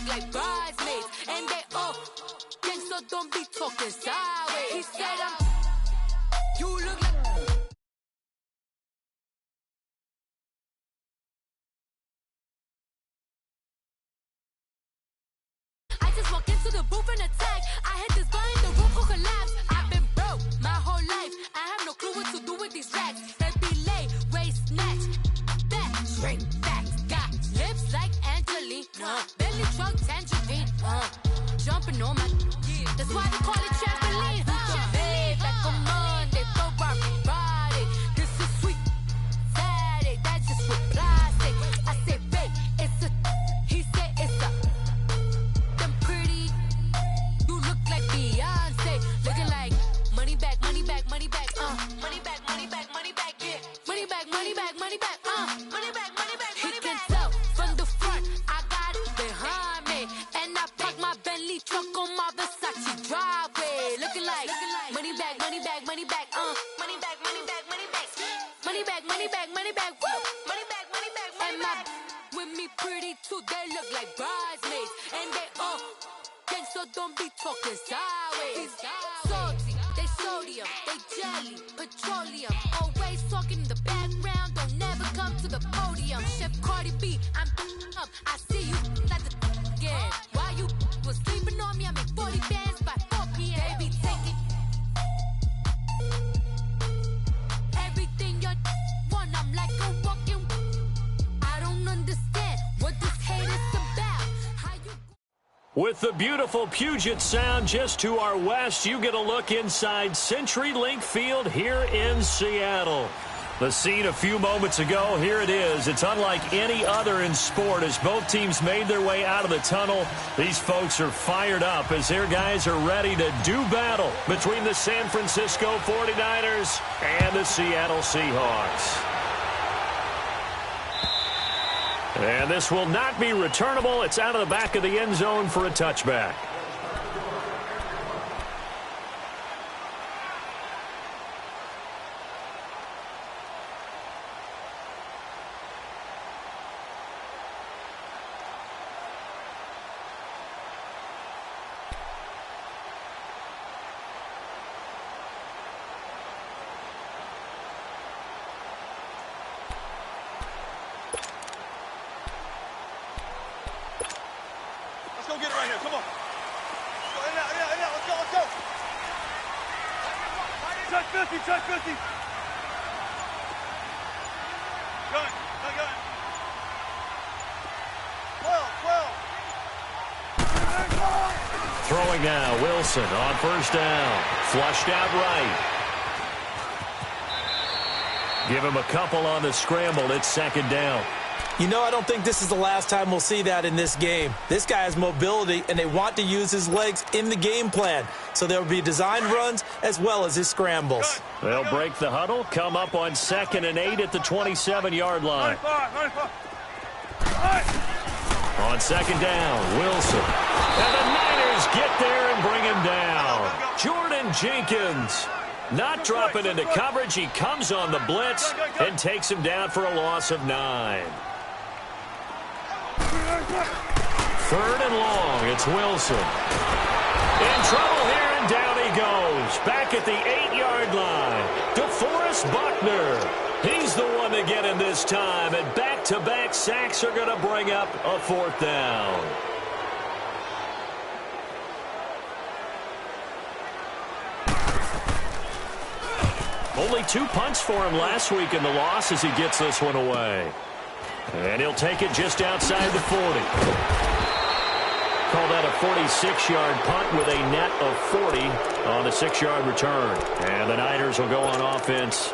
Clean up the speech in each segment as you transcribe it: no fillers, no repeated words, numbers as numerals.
look like bridesmaids. And they all gang, so don't be talking sideways. He said you look like... I just walk into the booth and attack. I hit this button, the roof will collapse. I've been broke my whole life. I have no clue what to do with these racks. That be late, waist snatch. Back, straight back. Got lips like Angelina. Belly truck tangerine. Jumping on my... That's why they call it trampoline. Babe, like a Monday, Ferrari body. This is sweet Saturday, that's just with plastic. I say, babe, it's a... He said it's a... Them pretty... You look like Beyonce. Looking like money back, money back, money back, money back, money back, money back, yeah. Money back, money back, money back, money back, money back, money back. He can tell from the front, I got it behind me. And I park my Bentley truck on my Versace driveway. Looking like money back, money back, money back, money back, money back, money back. Money back, money back, money back, woo. Money back, money back, money back. With me pretty too, they look like bridesmaids. And they all gang, so don't be talking sideways. Salty, they sodium, they jelly, petroleum. Always talking in the background, don't never come to the podium. Chef Cardi B, I'm up. I see you at the again. While you was sleeping on me, I make 40 bands by 4 p.m. They be taking everything you want. I'm like a walking. I don't understand what this hate is about. How you... With the beautiful Puget Sound just to our west, you get a look inside CenturyLink Field here in Seattle. The scene a few moments ago, here it is. It's unlike any other in sport as both teams made their way out of the tunnel. These folks are fired up as their guys are ready to do battle between the San Francisco 49ers and the Seattle Seahawks. And this will not be returnable. It's out of the back of the end zone for a touchback. Let's go get it right here. Come on. Let's go in there. Let's go. Touch 50. Gun. 12. Throwing now, Wilson on first down. Flushed out right. Give him a couple on the scramble. It's second down. You know, I don't think this is the last time we'll see that in this game. This guy has mobility, and they want to use his legs in the game plan. So there will be designed runs as well as his scrambles. They'll break the huddle, come up on 2nd and 8 at the 27-yard line. 95. On second down, Wilson. And the Niners get there and bring him down. Jordan Jenkins not dropping into coverage. He comes on the blitz and takes him down for a loss of 9. 3rd and long, it's Wilson. In trouble here, and down he goes. Back at the 8-yard line. DeForest Buckner. He's the one to get him this time, and back-to-back sacks are going to bring up a 4th down. Only 2 punts for him last week in the loss as he gets this one away. And he'll take it just outside the 40. Call that a 46-yard punt with a net of 40 on the 6-yard return. And the Niners will go on offense,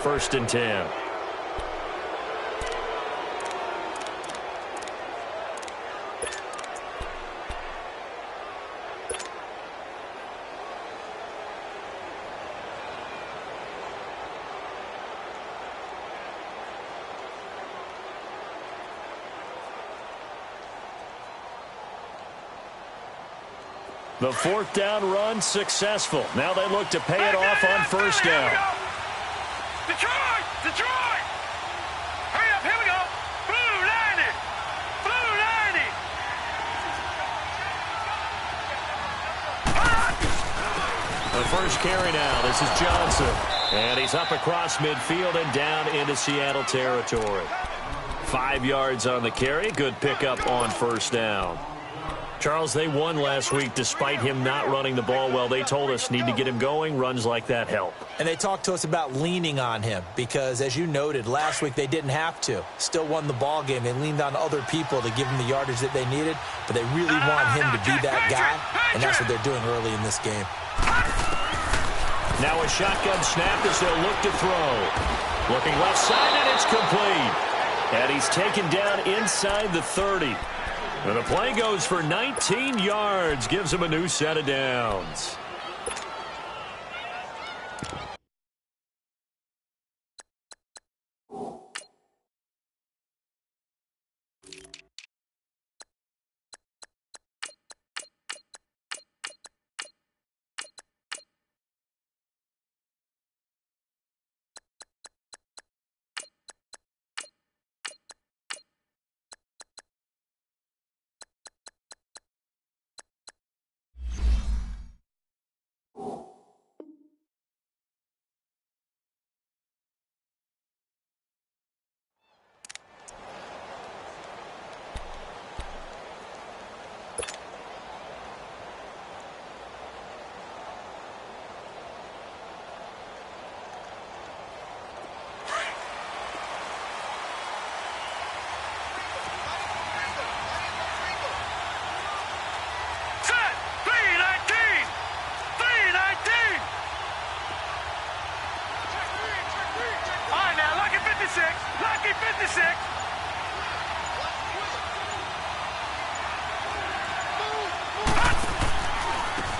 1st and 10. The 4th down run successful. Now they look to pay it off on 1st down. Detroit! Hurry up, here we go. Blue 90. The first carry now. This is Johnson. And he's up across midfield and down into Seattle territory. 5 yards on the carry. Good pickup on first down. Charles, they won last week despite him not running the ball well. They told us need to get him going. Runs like that help. And they talked to us about leaning on him because, as you noted, last week they didn't have to. Still won the ball game. They leaned on other people to give them the yardage that they needed, but they really want him to be that guy, and that's what they're doing early in this game. Now a shotgun snap as they'll look to throw. Looking left side, and it's complete. And he's taken down inside the 30. And the play goes for 19 yards, gives him a new set of downs.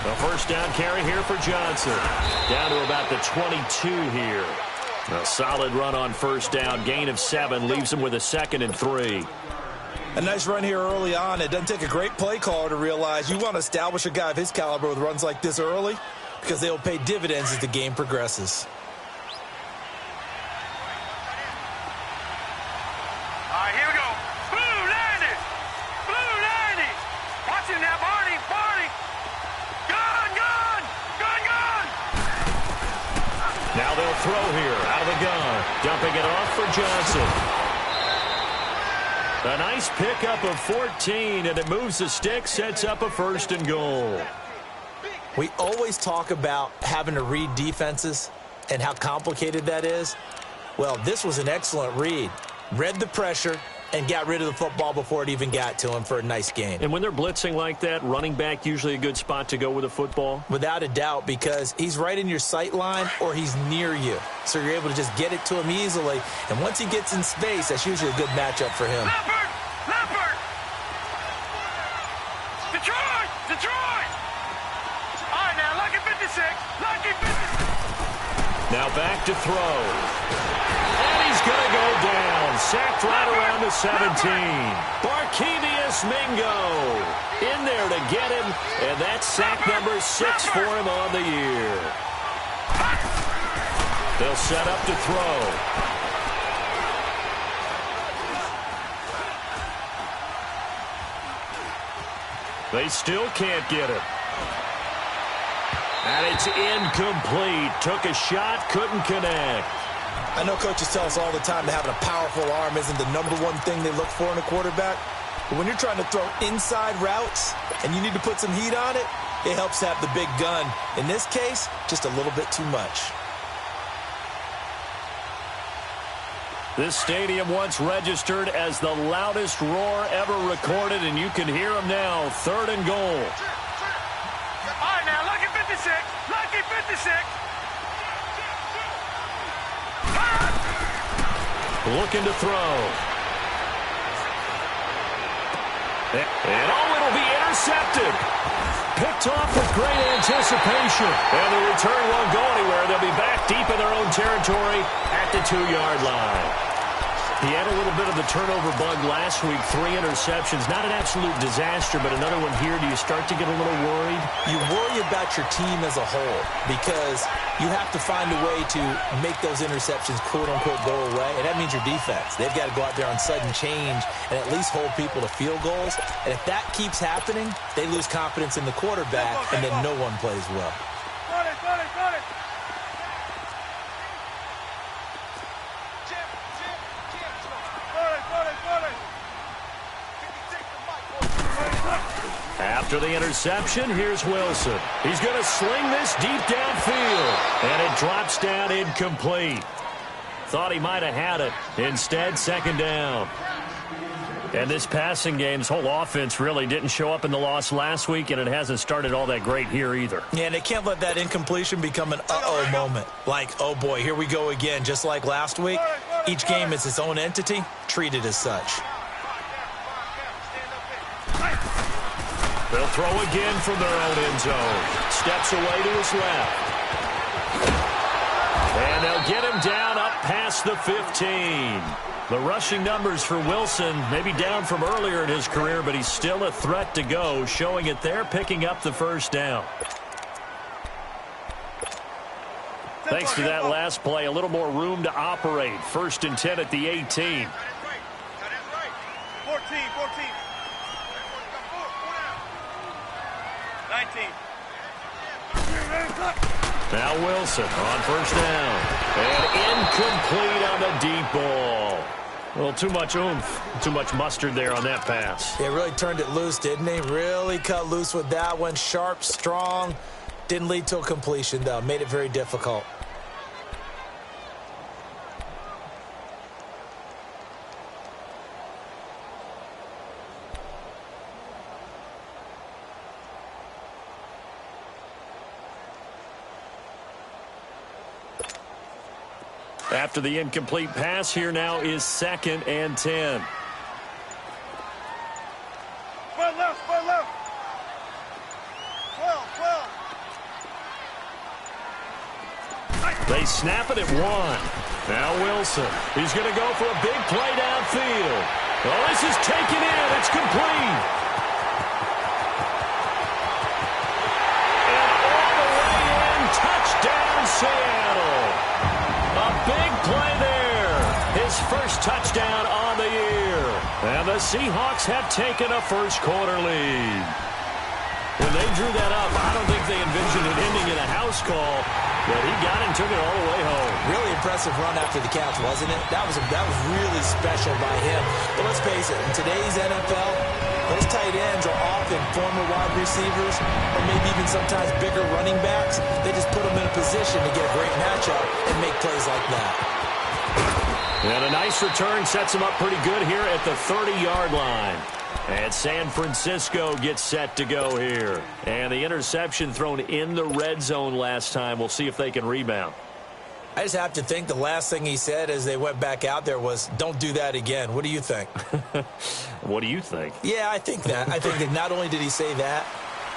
A first down carry here for Johnson. Down to about the 22 here. A solid run on first down. Gain of 7 leaves him with a 2nd and 3. A nice run here early on. It doesn't take a great play caller to realize you want to establish a guy of his caliber with runs like this early because they will pay dividends as the game progresses. All right, here we go. Blue 90. Blue 90. Watch him now, Barney. Barney. Gun, gun. Gun, gun. Now they'll throw here out of the gun. Dumping it off for Johnson. A nice pickup of 14, and it moves the stick, sets up a 1st and goal. We always talk about having to read defenses and how complicated that is. Well, this was an excellent read. Read the pressure and got rid of the football before it even got to him for a nice gain. And when they're blitzing like that, running back usually a good spot to go with a football? Without a doubt, because he's right in your sight line or he's near you. So you're able to just get it to him easily. And once he gets in space, that's usually a good matchup for him. Leopard. Leopard. Detroit. Detroit. All right, now, lucky 56. Lucky 56. Now back to throw. And he's going to go down. Sacked right around the 17. Barkevius Mingo in there to get him. And that's sack number 6 for him on the year. They'll set up to throw. They still can't get him. And it's incomplete. Took a shot, couldn't connect. I know coaches tell us all the time that having a powerful arm isn't the #1 thing they look for in a quarterback. But when you're trying to throw inside routes and you need to put some heat on it, it helps to have the big gun. In this case, just a little bit too much. This stadium once registered as the loudest roar ever recorded, and you can hear them now. 3rd and goal. All right, now, lucky 56. Lucky 56. Looking to throw. And oh, it'll be intercepted. Picked off with great anticipation. And the return won't go anywhere. They'll be back deep in their own territory at the 2-yard line. He had a little bit of the turnover bug last week. 3 interceptions. Not an absolute disaster, but another one here. Do you start to get a little worried? You worry about your team as a whole because you have to find a way to make those interceptions quote-unquote go away, and that means your defense. They've got to go out there on sudden change and at least hold people to field goals. And if that keeps happening, they lose confidence in the quarterback, and then no one plays well. After the interception, here's Wilson. He's going to sling this deep downfield, and it drops down incomplete. Thought he might have had it. Instead, second down. And this passing game, this whole offense really didn't show up in the loss last week, and it hasn't started all that great here either. Yeah, and they can't let that incompletion become an uh-oh moment. Like, oh boy, here we go again. Just like last week, each game is its own entity, treated as such. They'll throw again from their own end zone. Steps away to his left. And they'll get him down up past the 15. The rushing numbers for Wilson maybe down from earlier in his career, but he's still a threat to go, showing it there, picking up the first down. Thanks to that last play, a little more room to operate. 1st and 10 at the 18. 14. Now Wilson on first down. And incomplete on the deep ball. A little too much oomph, too much mustard there on that pass. They really turned it loose, didn't they? Really cut loose with that one. Sharp, strong. Didn't lead to a completion, though. Made it very difficult. After the incomplete pass, here now is 2nd and 10. Spread left. 12. They snap it at 1. Now Wilson. He's going to go for a big play downfield. Oh, this is taken in. It's complete. And all the way in. Touchdown, Seattle. A big play there. His first touchdown on the year. And the Seahawks have taken a first-quarter lead. When they drew that up, I don't think they envisioned it ending in a house call, but he got and took it all the way home. Really impressive run after the catch, wasn't it? That was really special by him. But let's face it, in today's NFL, those tight ends are often former wide receivers or maybe even sometimes bigger running backs. They just put them in a position to get a great matchup and make plays like that. And a nice return sets him up pretty good here at the 30-yard line. And San Francisco gets set to go here. And the interception thrown in the red zone last time. We'll see if they can rebound. I just have to think the last thing he said as they went back out there was, don't do that again. What do you think? What do you think? Yeah, I think that. I think that not only did he say that,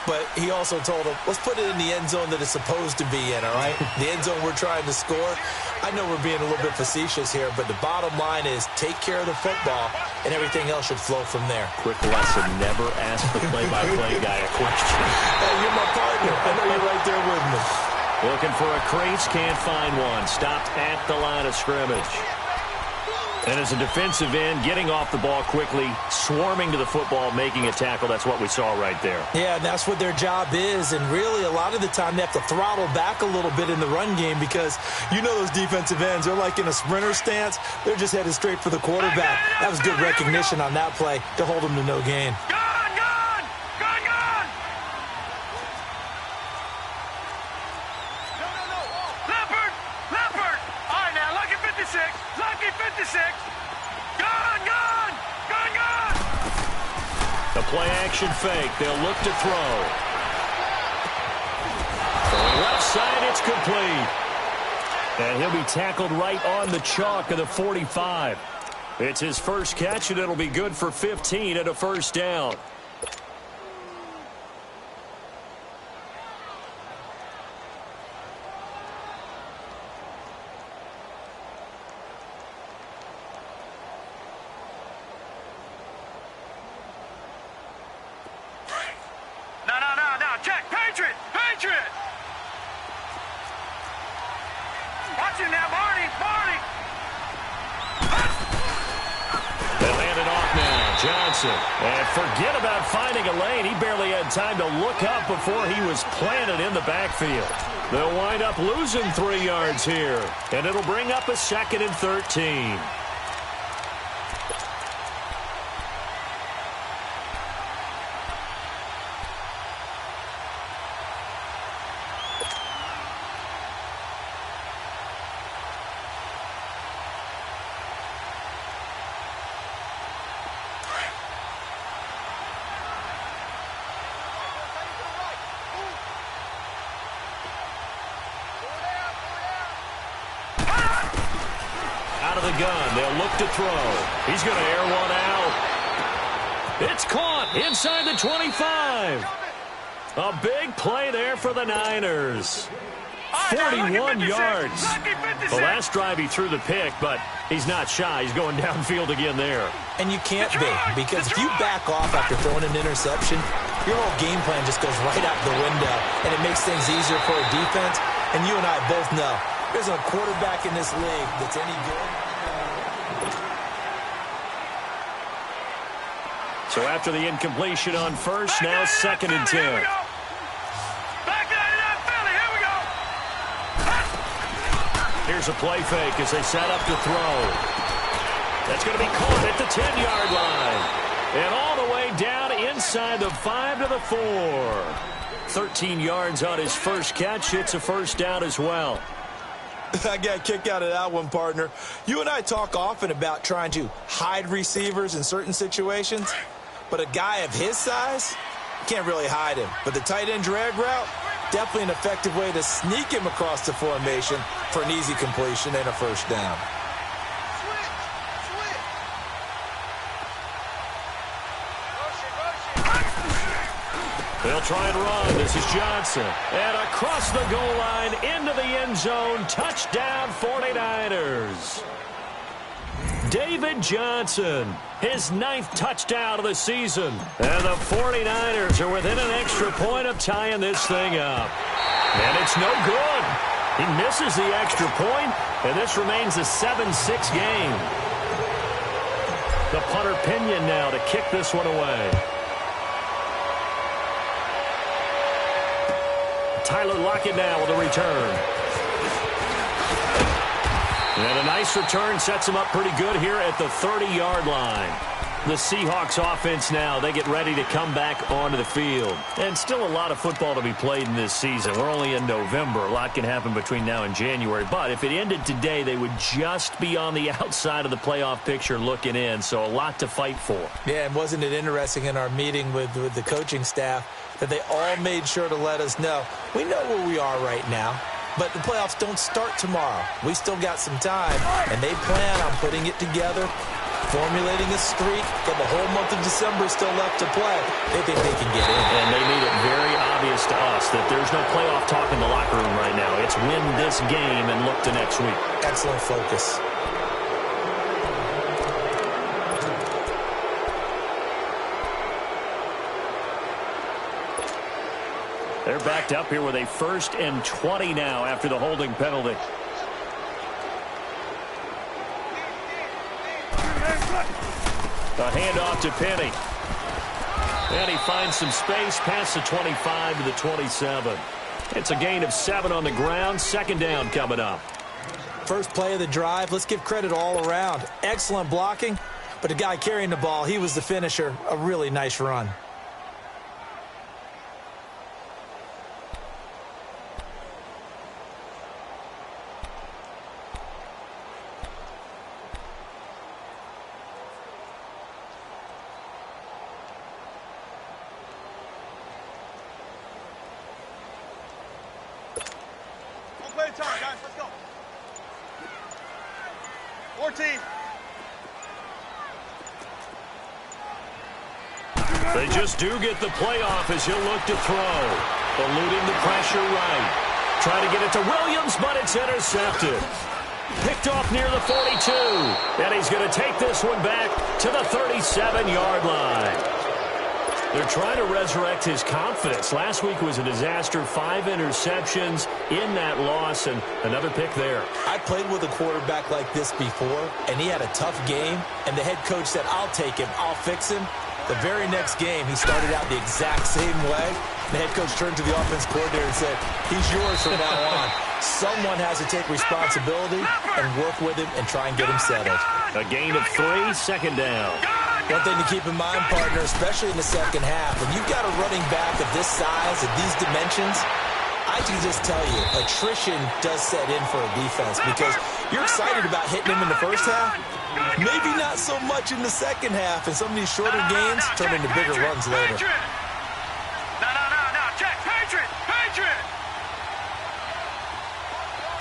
but he also told him, let's put it in the end zone that it's supposed to be in, all right? The end zone we're trying to score. I know we're being a little bit facetious here, but the bottom line is take care of the football, and everything else should flow from there. Quick lesson, never ask the play-by-play guy a question. Hey, you're my partner. I know you're right there with me. Looking for a crease, can't find one. Stopped at the line of scrimmage. And as a defensive end, getting off the ball quickly, swarming to the football, making a tackle, that's what we saw right there. Yeah, and that's what their job is. And really, a lot of the time, they have to throttle back a little bit in the run game because you know those defensive ends, they're like in a sprinter stance. They're just headed straight for the quarterback. That was good recognition on that play to hold them to no gain. The play-action fake. They'll look to throw. Left side, it's complete. And he'll be tackled right on the chalk of the 45. It's his first catch, and it'll be good for 15 at a first down. And forget about finding a lane. He barely had time to look up before he was planted in the backfield. They'll wind up losing 3 yards here. And it'll bring up a 2nd and 13. the gun. They'll look to throw. He's going to air one out. It's caught inside the 25. A big play there for the Niners. 41 yards. The last drive he threw the pick, but he's not shy. He's going downfield again there. And you can't be, because if you back off after throwing an interception, your whole game plan just goes right out the window, and it makes things easier for a defense. And you and I both know there's a quarterback in this league that's any good. So after the incompletion on first, now 2nd and 10. Here's a play fake as they set up to throw. That's going to be caught at the 10-yard line. And all the way down inside the 5 to the 4. 13 yards on his first catch. It's a first down as well. I got a kick out of that one, partner. You and I talk often about trying to hide receivers in certain situations, but a guy of his size, you can't really hide him. But the tight end drag route, definitely an effective way to sneak him across the formation for an easy completion and a first down. They'll try and run. This is Johnson. And across the goal line into the end zone. Touchdown 49ers. David Johnson, his 9th touchdown of the season. And the 49ers are within an extra point of tying this thing up. And it's no good. He misses the extra point, and this remains a 7-6 game. The punter Pinion now to kick this one away. Tyler Lockett now with a return. And a nice return sets him up pretty good here at the 30-yard line. The Seahawks offense now, they get ready to come back onto the field. And still a lot of football to be played in this season. We're only in November. A lot can happen between now and January. But if it ended today, they would just be on the outside of the playoff picture looking in. So a lot to fight for. Yeah, and wasn't it interesting in our meeting with the coaching staff that they all made sure to let us know, we know where we are right now, but the playoffs don't start tomorrow. We still got some time, and they plan on putting it together, formulating a streak, got the whole month of December still left to play. They think they can get in. And they made it very obvious to us that there's no playoff talk in the locker room right now. It's win this game and look to next week. Excellent focus. They're backed up here with a 1st and 20 now after the holding penalty. A handoff to Penny. And he finds some space past the 25 to the 27. It's a gain of 7 on the ground. 2nd down coming up. First play of the drive. Let's give credit all around. Excellent blocking, but the guy carrying the ball, he was the finisher. A really nice run. Time, guys. Let's go. 14. They just do get the playoff as he'll look to throw. Eluding the pressure right. Trying to get it to Williams, but it's intercepted. Picked off near the 42. And he's going to take this one back to the 37-yard line. They're trying to resurrect his confidence. Last week was a disaster. 5 interceptions in that loss, and another pick there. I played with a quarterback like this before, and he had a tough game, and the head coach said, I'll take him, I'll fix him. The very next game, he started out the exact same way. The head coach turned to the offense coordinator and said, he's yours from now on. Someone has to take responsibility and work with him and try and get him settled. A gain of 3, 2nd down. One thing to keep in mind, partner, especially in the second half, when you've got a running back of this size, of these dimensions, I can just tell you, attrition does set in for a defense because you're excited about hitting him in the first half, maybe not so much in the second half, and some of these shorter gains turn into bigger runs later. No, check, Patriot!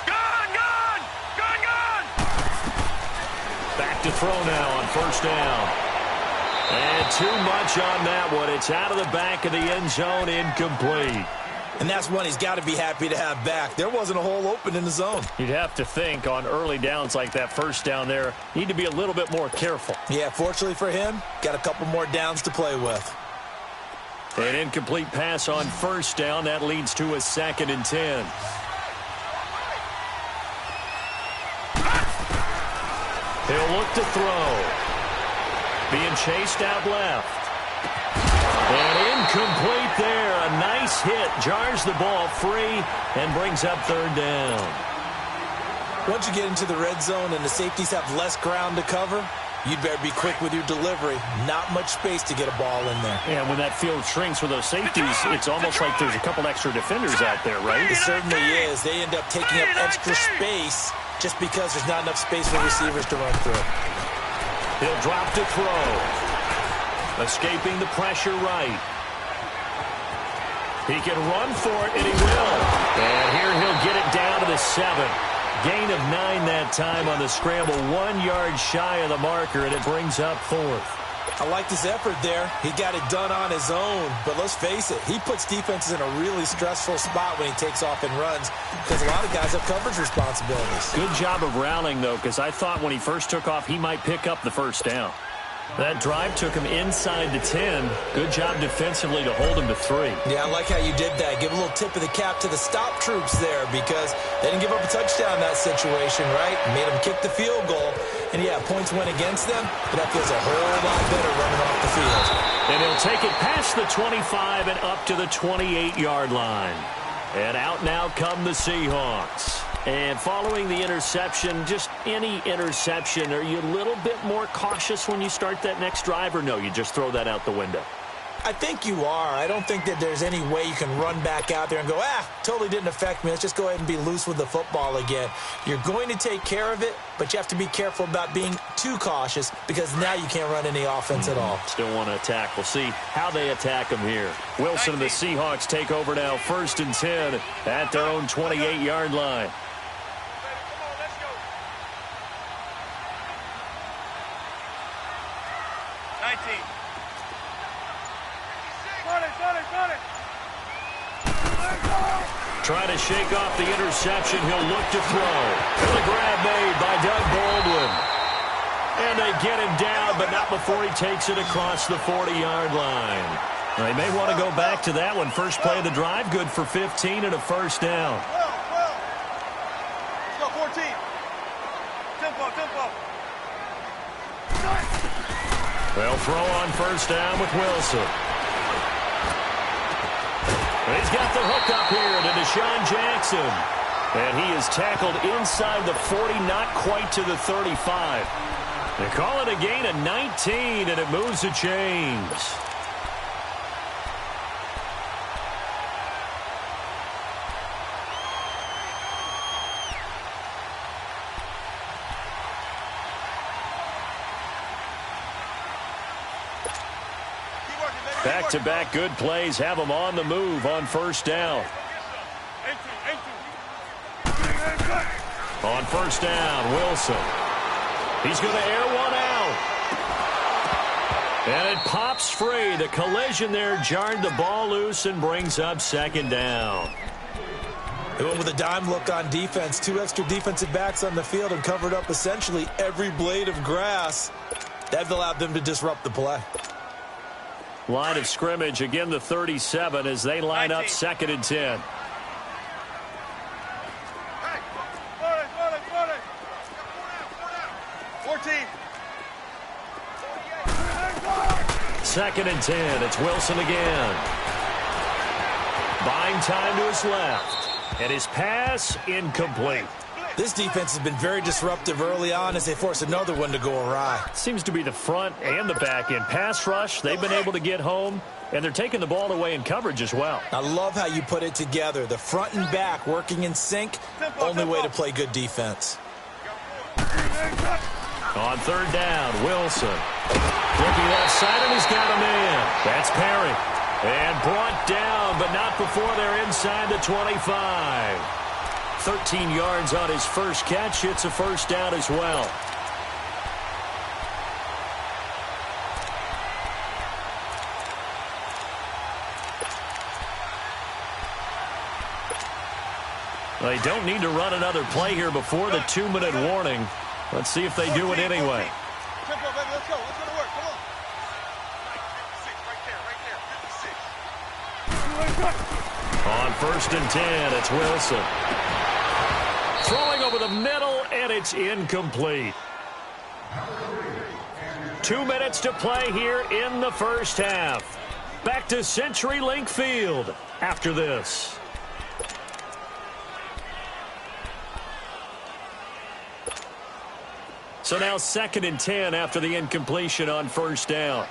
Gun! to throw now on first down. And too much on that one. It's out of the back of the end zone, incomplete. And that's one he's got to be happy to have back. There wasn't a hole open in the zone. You'd have to think on early downs like that first down there, need to be a little bit more careful. Yeah, fortunately for him, got a couple more downs to play with. An incomplete pass on first down. That leads to a 2nd and 10. He'll look to throw. Being chased out left. And incomplete there. A nice hit. Jars the ball free and brings up 3rd down. Once you get into the red zone and the safeties have less ground to cover, you'd better be quick with your delivery. Not much space to get a ball in there. And when that field shrinks with those safeties, it's almost like there's a couple extra defenders out there, right? It certainly is. They end up taking up extra space just because there's not enough space for receivers to run through. He'll drop to throw. Escaping the pressure right. He can run for it, and he will. And here he'll get it down to the 7. Gain of 9 that time on the scramble. 1 yard shy of the marker, and it brings up 4th. I liked his effort there. He got it done on his own. But let's face it, he puts defenses in a really stressful spot when he takes off and runs because a lot of guys have coverage responsibilities. Good job of rallying, though, because I thought when he first took off, he might pick up the first down. That drive took him inside the 10. Good job defensively to hold him to 3. Yeah, I like how you did that. Give a little tip of the cap to the stop troops there because they didn't give up a touchdown in that situation, right? Made them kick the field goal. And, yeah, points went against them, but that feels a whole lot better running off the field. And he'll take it past the 25 and up to the 28-yard line. And out now come the Seahawks. And following the interception, just any interception, are you a little bit more cautious when you start that next drive, or no, you just throw that out the window? I think you are. I don't think that there's any way you can run back out there and go, totally didn't affect me. Let's just go ahead and be loose with the football again. You're going to take care of it, but you have to be careful about being too cautious because now you can't run any offense at all. Still want to attack. We'll see how they attack them here. Wilson and the Seahawks take over now, 1st and 10 at their own 28-yard line. Trying to shake off the interception. He'll look to throw. And the grab made by Doug Baldwin. And they get him down, but not before he takes it across the 40-yard line. They may want to go back to that one. First play of the drive, good for 15 and a first down. Let's go, 14. Tempo. They'll throw on first down with Wilson. He's got the hook up here to Deshaun Jackson. And he is tackled inside the 40, not quite to the 35. They call it a gain of 19, and it moves the chains. Back-to-back good plays have them on the move on first down. On first down, Wilson. He's going to air one out. And it pops free. The collision there jarred the ball loose and brings up 2nd down. They went with a dime look on defense. 2 extra defensive backs on the field and covered up essentially every blade of grass. That allowed them to disrupt the play. Line of scrimmage, again the 37 as they line up 2nd and 10. Hey, 14. 2nd and 10. It's Wilson again. Buying time to his left. And his pass incomplete. This defense has been very disruptive early on as they force another one to go awry. Seems to be the front and the back end. Pass rush, they've been able to get home, and they're taking the ball away in coverage as well. I love how you put it together. The front and back working in sync, only way to play good defense. On 3rd down, Wilson. Looking left side, and he's got a man. That's Perry. And brought down, but not before they're inside the 25. 13 yards on his first catch. It's a first down as well. They don't need to run another play here before the 2-minute warning. Let's see if they do it anyway. Tempo, baby, let's go. Let's go to work. Come on. On 1st and 10, it's Wilson. Throwing over the middle, and it's incomplete. 2 minutes to play here in the first half. Back to CenturyLink Field after this. So now 2nd and 10 after the incompletion on 1st down.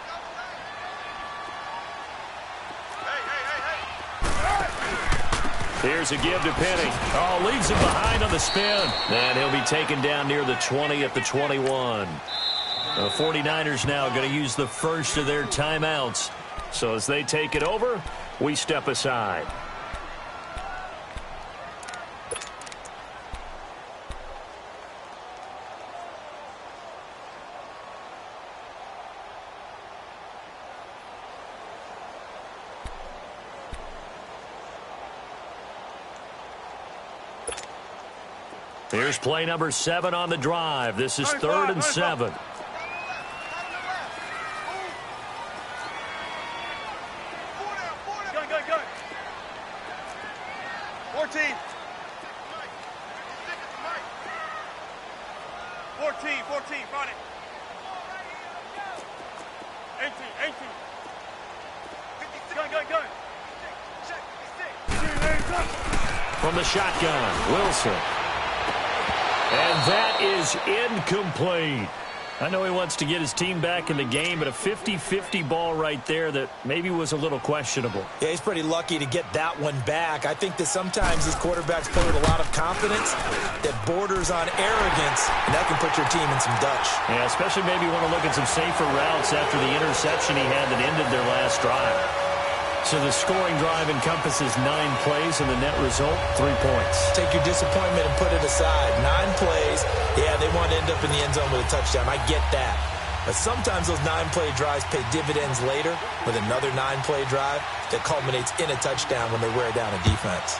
Here's a give to Penny. Oh, leaves him behind on the spin. And he'll be taken down near the 20 at the 21. The 49ers now going to use the first of their timeouts. So as they take it over, we step aside. Here's play number 7 on the drive. This is 3rd and 7. Go. 14. 14, find it. 18. Go. From the shotgun, Wilson. And that is incomplete. I know he wants to get his team back in the game, but a 50-50 ball right there that maybe was a little questionable. Yeah, he's pretty lucky to get that one back. I think that sometimes these quarterbacks play with a lot of confidence that borders on arrogance, and that can put your team in some Dutch. Yeah, especially maybe want to look at some safer routes after the interception he had that ended their last drive. So the scoring drive encompasses 9 plays, and the net result, 3 points. Take your disappointment and put it aside. 9 plays. Yeah, they want to end up in the end zone with a touchdown. I get that. But sometimes those 9-play drives pay dividends later with another 9-play drive that culminates in a touchdown when they wear down a defense.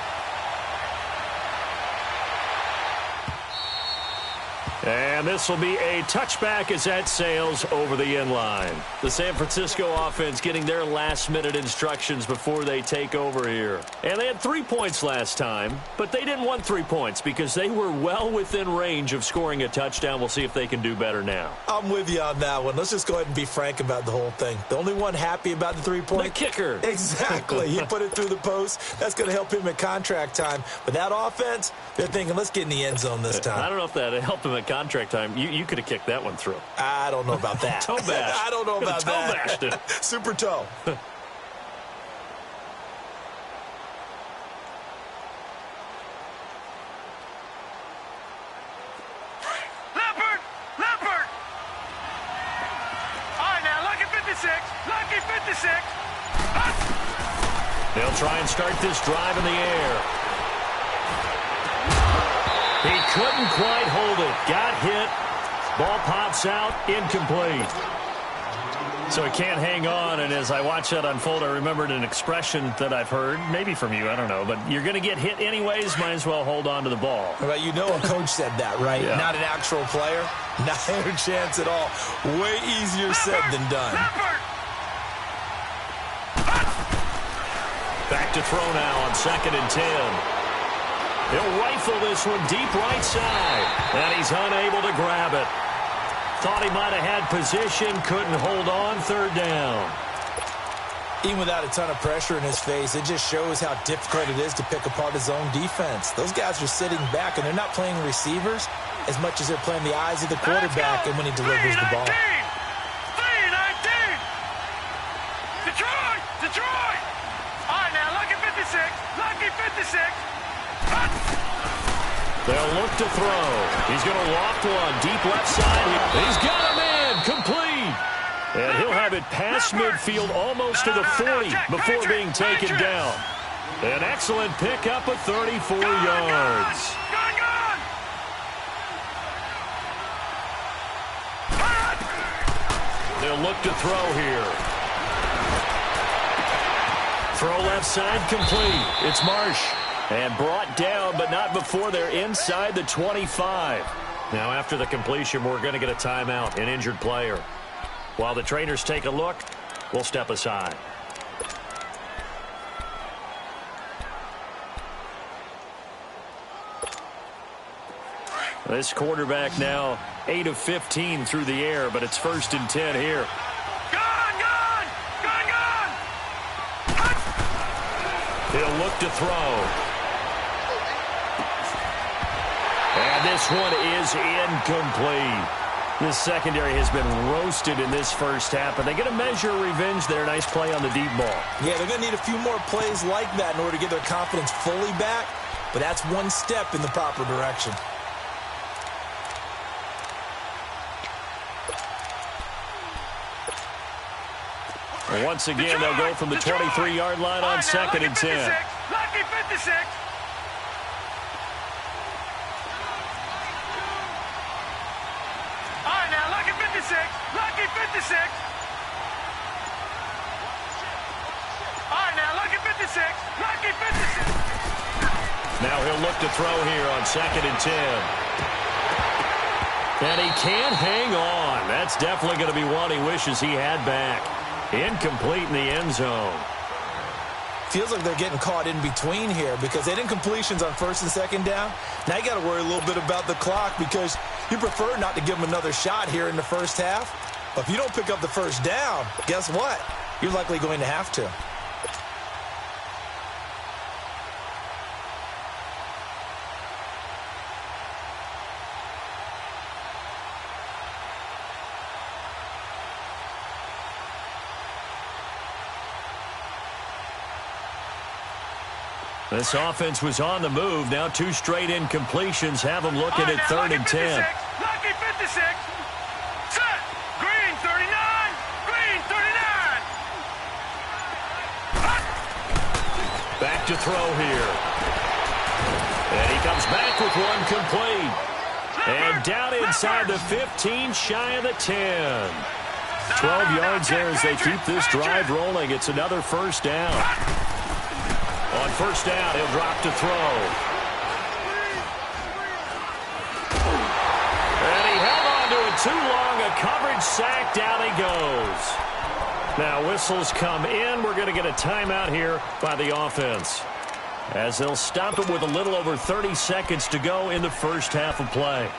And this will be a touchback as that sails over the end line. The San Francisco offense getting their last-minute instructions before they take over here. And they had 3 points last time, but they didn't want 3 points because they were well within range of scoring a touchdown. We'll see if they can do better now. I'm with you on that one. Let's just go ahead and be frank about the whole thing. The only one happy about the 3-point? The kicker. Exactly. He put it through the post. That's going to help him at contract time. But that offense, they're thinking, let's get in the end zone this time. I don't know if that helped him at contract time. You could have kicked that one through. I don't know about that. Toe bash. I don't know about toe that. Bashed it. Super toe. Leopard! All right, now, lucky 56. They'll try and start this drive in the air. He couldn't quite hold it. Got hit. Ball pops out. Incomplete. So he can't hang on, and as I watch that unfold, I remembered an expression that I've heard, maybe from you, I don't know, but you're going to get hit anyways, might as well hold on to the ball. Well, you know a coach said that, right? Yeah. Not an actual player. Not a chance at all. Way easier said than done. Back to throw now on 2nd and 10. He'll rifle this one deep right side, and he's unable to grab it. Thought he might have had position, couldn't hold on, 3rd down. Even without a ton of pressure in his face, it just shows how difficult it is to pick apart his own defense. Those guys are sitting back, and they're not playing receivers as much as they're playing the eyes of the quarterback and when he delivers the ball. 3-19! Detroit! All right, now, lucky 56. They'll look to throw. He's going to loft one deep left side. He's got him in. Complete. And he'll have it past midfield almost to the 40 before being taken down. An excellent pickup of 34 yards. Gone! They'll look to throw here. Throw left side complete. It's Marsh. And brought down, but not before they're inside the 25. Now, after the completion, we're going to get a timeout, an injured player. While the trainers take a look, we'll step aside. This quarterback now 8 of 15 through the air, but it's 1st and 10 here. Gone! He'll look to throw. And this one is incomplete. This secondary has been roasted in this first half, but they get a measure of revenge there. Nice play on the deep ball. Yeah, they're going to need a few more plays like that in order to get their confidence fully back, but that's one step in the proper direction. Once again, they'll go from the 23-yard line on 2nd and 10. Lucky 56. All right, now, lucky 56. Lucky 56. All right, now, lucky 56. Lucky 56. Now he'll look to throw here on 2nd and 10. And he can't hang on. That's definitely going to be one he wishes he had back. Incomplete in the end zone. Feels like they're getting caught in between here because they didn't completions on 1st and 2nd down. Now you got to worry a little bit about the clock because you prefer not to give them another shot here in the first half. But if you don't pick up the first down, guess what? You're likely going to have to. This offense was on the move. Now 2 straight incompletions have them looking at 3rd and 10. Lucky 56. Set. Green 39. Green 39. Back to throw here. And he comes back with one complete. And down inside the 15, shy of the 10. 12 yards there as they keep this drive rolling. It's another first down. On first down, he'll drop to throw. And he held on to it too long. A coverage sack. Down he goes. Now whistles come in. We're going to get a timeout here by the offense, as they'll stop it with a little over 30 seconds to go in the first half of play.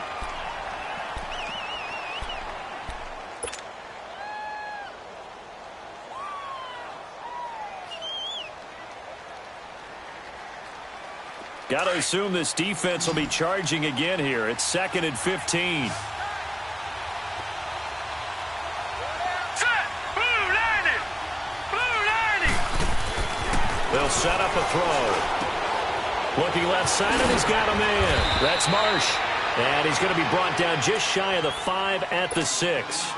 Got to assume this defense will be charging again here. It's 2nd and 15. Set. Blue landing. Blue landing. They'll set up a throw. Looking left side, and he's got a man. That's Marsh. And he's going to be brought down just shy of the 5 at the 6.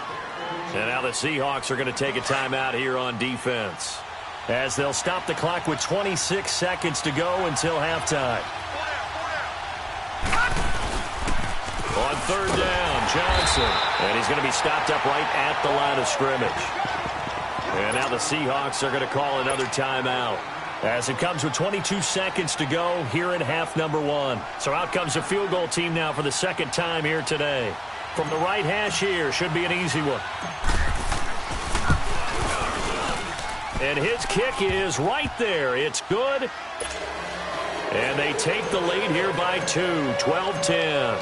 And now the Seahawks are going to take a timeout here on defense, as they'll stop the clock with 26 seconds to go until halftime. On 3rd down, Johnson. And he's going to be stopped up right at the line of scrimmage. And now the Seahawks are going to call another timeout, as it comes with 22 seconds to go here in half number 1. So out comes the field goal team now for the 2nd time here today. From the right hash here, should be an easy one. And his kick is right there. It's good. And they take the lead here by 2, 12-10.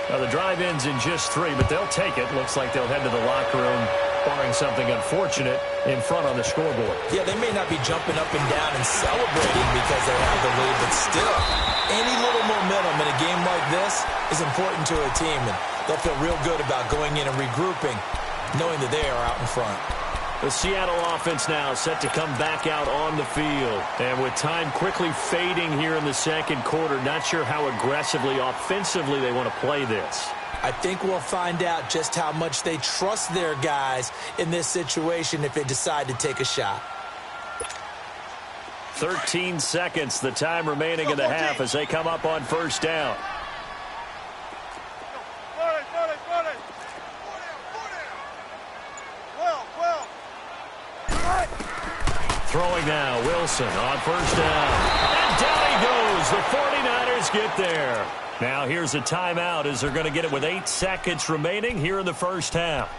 Now the drive ends in just 3, but they'll take it. Looks like they'll head to the locker room, barring something unfortunate, in front on the scoreboard. Yeah, they may not be jumping up and down and celebrating because they have the lead, but still, any little momentum in a game like this is important to a team, and they'll feel real good about going in and regrouping, knowing that they are out in front. The Seattle offense now set to come back out on the field. And with time quickly fading here in the 2nd quarter, not sure how aggressively, offensively they want to play this. I think we'll find out just how much they trust their guys in this situation if they decide to take a shot. 13 seconds, the time remaining in the half as they come up on 1st down. Throwing now, Wilson on 1st down. And down he goes as the 49ers get there. Now here's a timeout as they're going to get it with 8 seconds remaining here in the first half.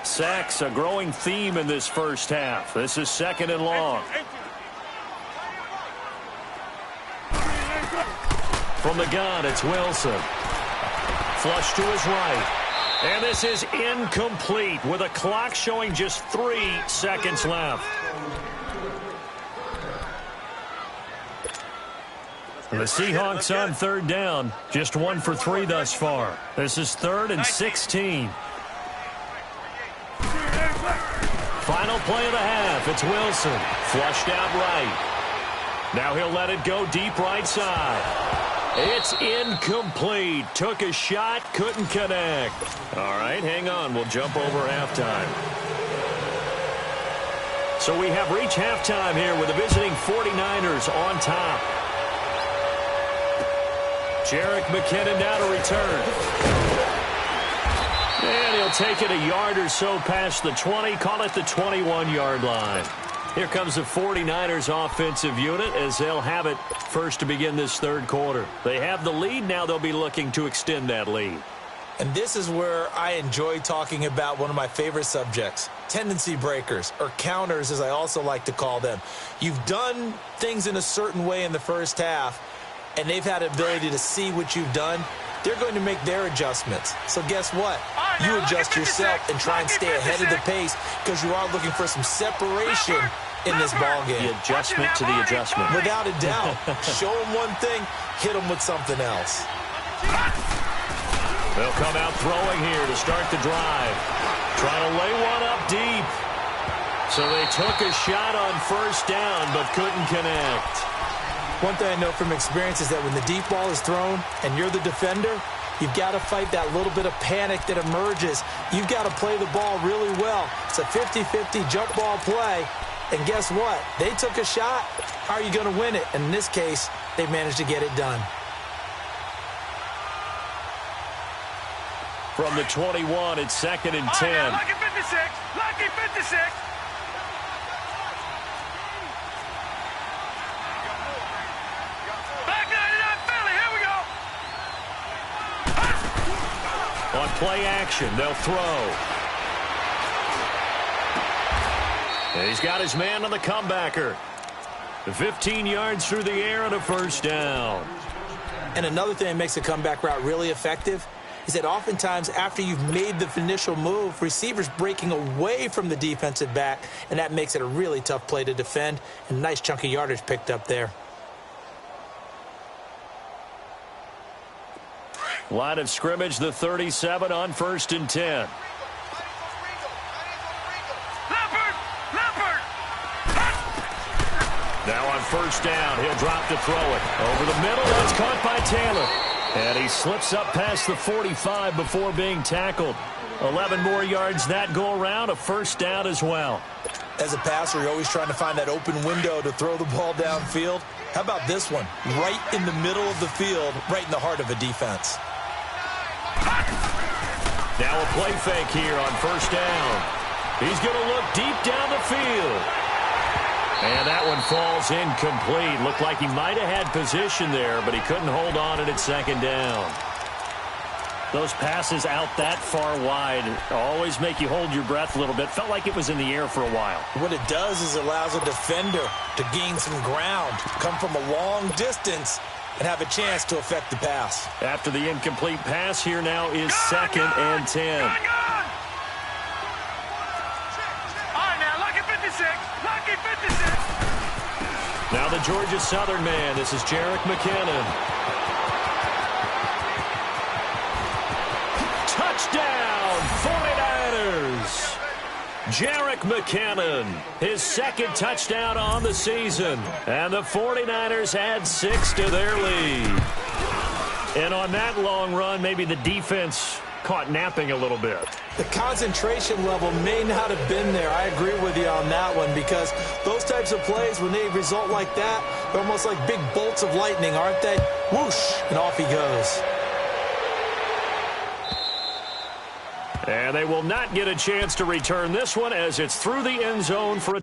Sacks, a growing theme in this first half. This is 2nd and long. From the gun, it's Wilson. Flush to his right. And this is incomplete with a clock showing just 3 seconds left. The Seahawks on 3rd down. Just 1 for 3 thus far. This is 3rd and 16. Final play of the half. It's Wilson. Flushed out right. Now he'll let it go deep right side. It's incomplete. Took a shot, couldn't connect. All right, hang on. We'll jump over halftime. So we have reached halftime here with the visiting 49ers on top. Jerick McKinnon now to return. And he'll take it a yard or so past the 20, call it the 21-yard line. Here comes the 49ers offensive unit as they'll have it first to begin this 3rd quarter. They have the lead. Now they'll be looking to extend that lead. And this is where I enjoy talking about one of my favorite subjects, tendency breakers, or counters as I also like to call them. You've done things in a certain way in the first half, and they've had the ability to see what you've done. They're going to make their adjustments. So guess what? You adjust yourself and try and stay ahead of the pace because you are looking for some separation in this ball game. The adjustment to the adjustment. Without a doubt. Show them one thing, hit them with something else. They'll come out throwing here to start the drive. Trying to lay one up deep. So they took a shot on 1st down but couldn't connect. One thing I know from experience is that when the deep ball is thrown and you're the defender, you've got to fight that little bit of panic that emerges. You've got to play the ball really well. It's a 50-50 jump ball play. And guess what? They took a shot. How are you going to win it? And in this case, they managed to get it done. From the 21, it's 2nd and 10. Lucky 56. Lucky 56. On play action, they'll throw. And he's got his man on the comebacker. 15 yards through the air and a 1st down. And another thing that makes a comeback route really effective is that oftentimes after you've made the initial move, receivers breaking away from the defensive back, and that makes it a really tough play to defend. And a nice chunk of yardage picked up there. Line of scrimmage, the 37 on 1st and 10. Now on 1st down, he'll drop to throw it. Over the middle, that's caught by Taylor. And he slips up past the 45 before being tackled. 11 more yards that go around, a 1st down as well. As a passer, you're always trying to find that open window to throw the ball downfield. How about this one? Right in the middle of the field, right in the heart of a defense. Now a play fake here on 1st down. He's going to look deep down the field. And that one falls incomplete. Looked like he might have had position there, but he couldn't hold on at 2nd down. Those passes out that far wide always make you hold your breath a little bit. Felt like it was in the air for a while. What it does is it allows a defender to gain some ground, come from a long distance, and have a chance to affect the pass. After the incomplete pass, here now is 2nd and 10. All right, now, lucky 56. Lucky 56. Now the Georgia Southern man. This is Jerick McKinnon. Touchdown, 49ers. Jerick McKinnon, his 2nd touchdown on the season. And the 49ers add 6 to their lead. And on that long run, maybe the defense caught napping a little bit. The concentration level may not have been there. I agree with you on that one because those types of plays, when they result like that, they're almost like big bolts of lightning, aren't they? Whoosh, and off he goes. And they will not get a chance to return this one as it's through the end zone for a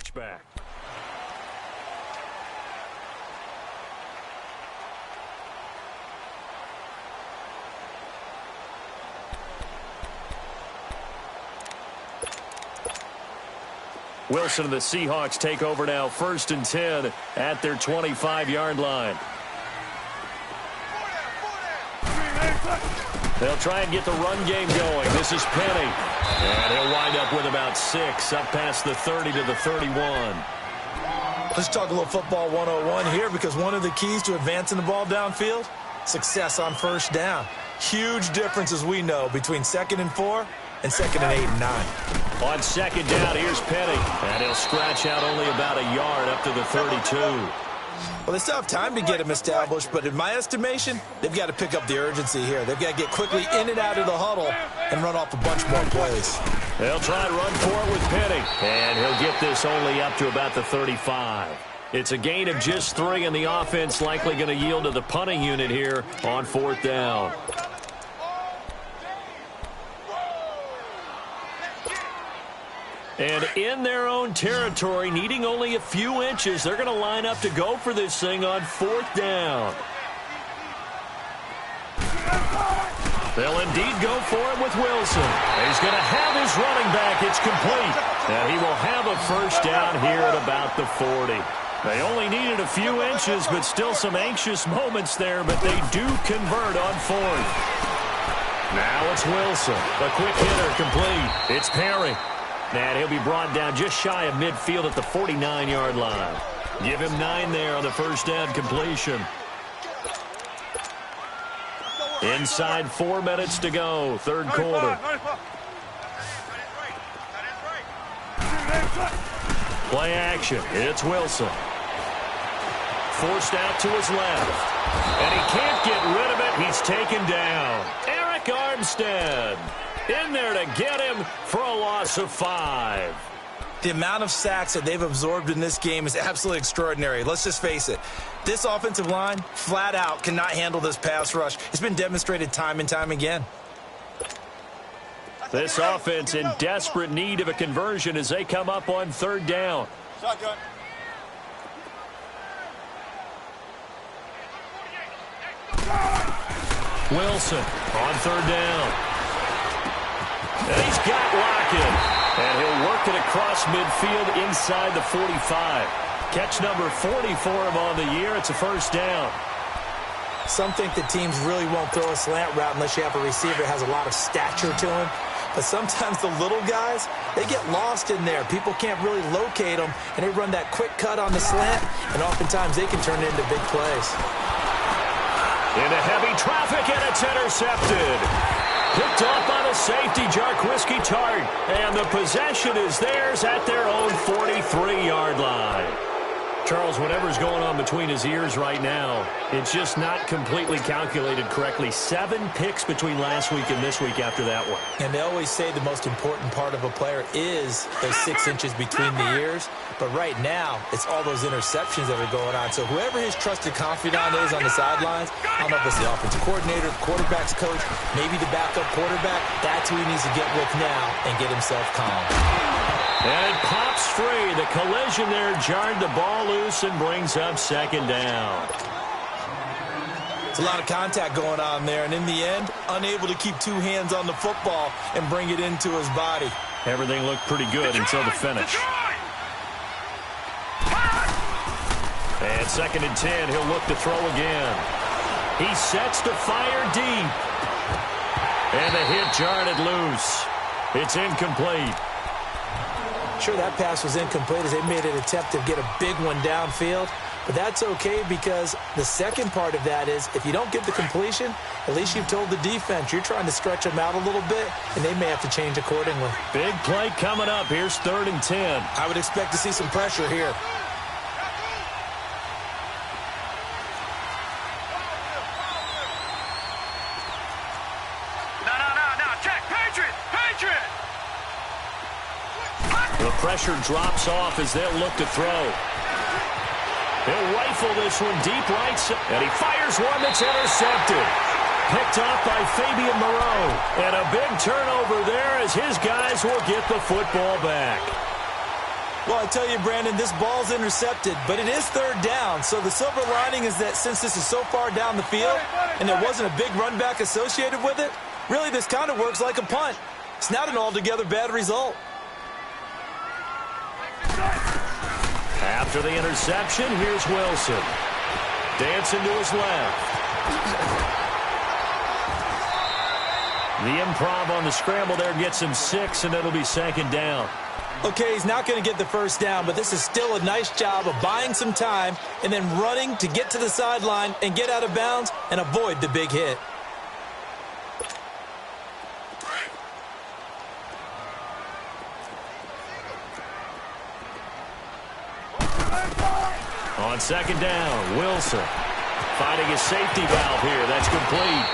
touchback. Wilson and the Seahawks take over now, 1st and 10 at their 25-yard line. They'll try and get the run game going. This is Penny. And he'll wind up with about 6, up past the 30 to the 31. Let's talk a little football 101 here, because one of the keys to advancing the ball downfield, success on 1st down. Huge difference, as we know, between 2nd and 4 and 2nd and 8 and 9. On 2nd down, here's Penny. And he'll scratch out only about a yard up to the 32. Well, they still have time to get him established, but in my estimation, they've got to pick up the urgency here. They've got to get quickly in and out of the huddle and run off a bunch more plays. They'll try and run for it with Penny. And he'll get this only up to about the 35. It's a gain of just 3, and the offense likely going to yield to the punting unit here on 4th down. And in their own territory, needing only a few inches, they're going to line up to go for this thing on 4th down. They'll indeed go for it with Wilson. He's going to have his running back. It's complete. And he will have a 1st down here at about the 40. They only needed a few inches, but still some anxious moments there, but they do convert on 4th. Now it's Wilson. A quick hitter complete. It's Perry. And he'll be brought down just shy of midfield at the 49-yard line. Give him 9 there on the 1st down completion. Inside 4 minutes to go, 3rd quarter. Play action. It's Wilson. Forced out to his left. And he can't get rid of it. He's taken down. Eric Armstead in there to get him for a loss of 5. The amount of sacks that they've absorbed in this game is absolutely extraordinary. Let's just face it. This offensive line, flat out, cannot handle this pass rush. It's been demonstrated time and time again. This offense in desperate need of a conversion as they come up on 3rd down. Shotgun. Wilson on 3rd down. And he's got Lockett. And he'll work it across midfield inside the 45. Catch number 40 for him on the year. It's a 1st down. Some think that teams really won't throw a slant route unless you have a receiver that has a lot of stature to him. But sometimes the little guys, they get lost in there. People can't really locate them, and they run that quick cut on the slant, and oftentimes they can turn it into big plays. Into heavy traffic, and it's intercepted. Picked off by the safety, Jarquiski Tart. And the possession is theirs at their own 43-yard line. Charles, whatever's going on between his ears right now, it's just not completely calculated correctly. 7 picks between last week and this week after that one. And they always say the most important part of a player is those 6 inches between the ears. But right now, it's all those interceptions that are going on. So whoever his trusted confidant is on the sidelines, I don't know if it's the offensive coordinator, the quarterback's coach, maybe the backup quarterback, that's who he needs to get with now and get himself calm. And it pops free. The collision there jarred the ball loose and brings up 2nd down. It's a lot of contact going on there, and in the end, unable to keep 2 hands on the football and bring it into his body. Everything looked pretty good until the finish. And 2nd and 10, he'll look to throw again. He sets to fire deep. And the hit jarred it loose. It's incomplete. Sure, that pass was incomplete as they made an attempt to get a big one downfield. But that's okay, because the second part of that is if you don't get the completion, at least you've told the defense you're trying to stretch them out a little bit, and they may have to change accordingly. Big play coming up. Here's 3rd and 10. I would expect to see some pressure here. No. Check. Patriot. The pressure drops off as they'll look to throw. He'll rifle this one deep right side, and he fires one that's intercepted. Picked off by Fabian Moreau. And a big turnover there as his guys will get the football back. Well, I tell you, Brandon, this ball's intercepted, but it is third down. So the silver lining is that since this is so far down the field and there wasn't a big run back associated with it, really this kind of works like a punt. It's not an altogether bad result. After the interception, here's Wilson. Dancing to his left. The improv on the scramble there gets him 6, and it'll be second down. Okay, he's not going to get the first down, but this is still a nice job of buying some time and then running to get to the sideline and get out of bounds and avoid the big hit. On second down, Wilson finding his safety valve here. That's complete.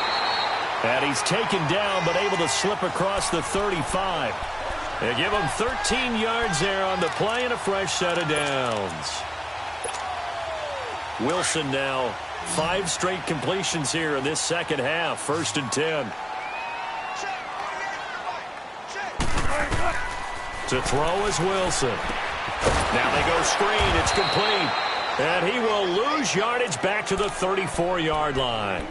And he's taken down but able to slip across the 35. They give him 13 yards there on the play and a fresh set of downs. Wilson now 5 straight completions here in this second half. 1st and 10. To throw is Wilson. Now they go screen. It's complete. And he will lose yardage back to the 34-yard line.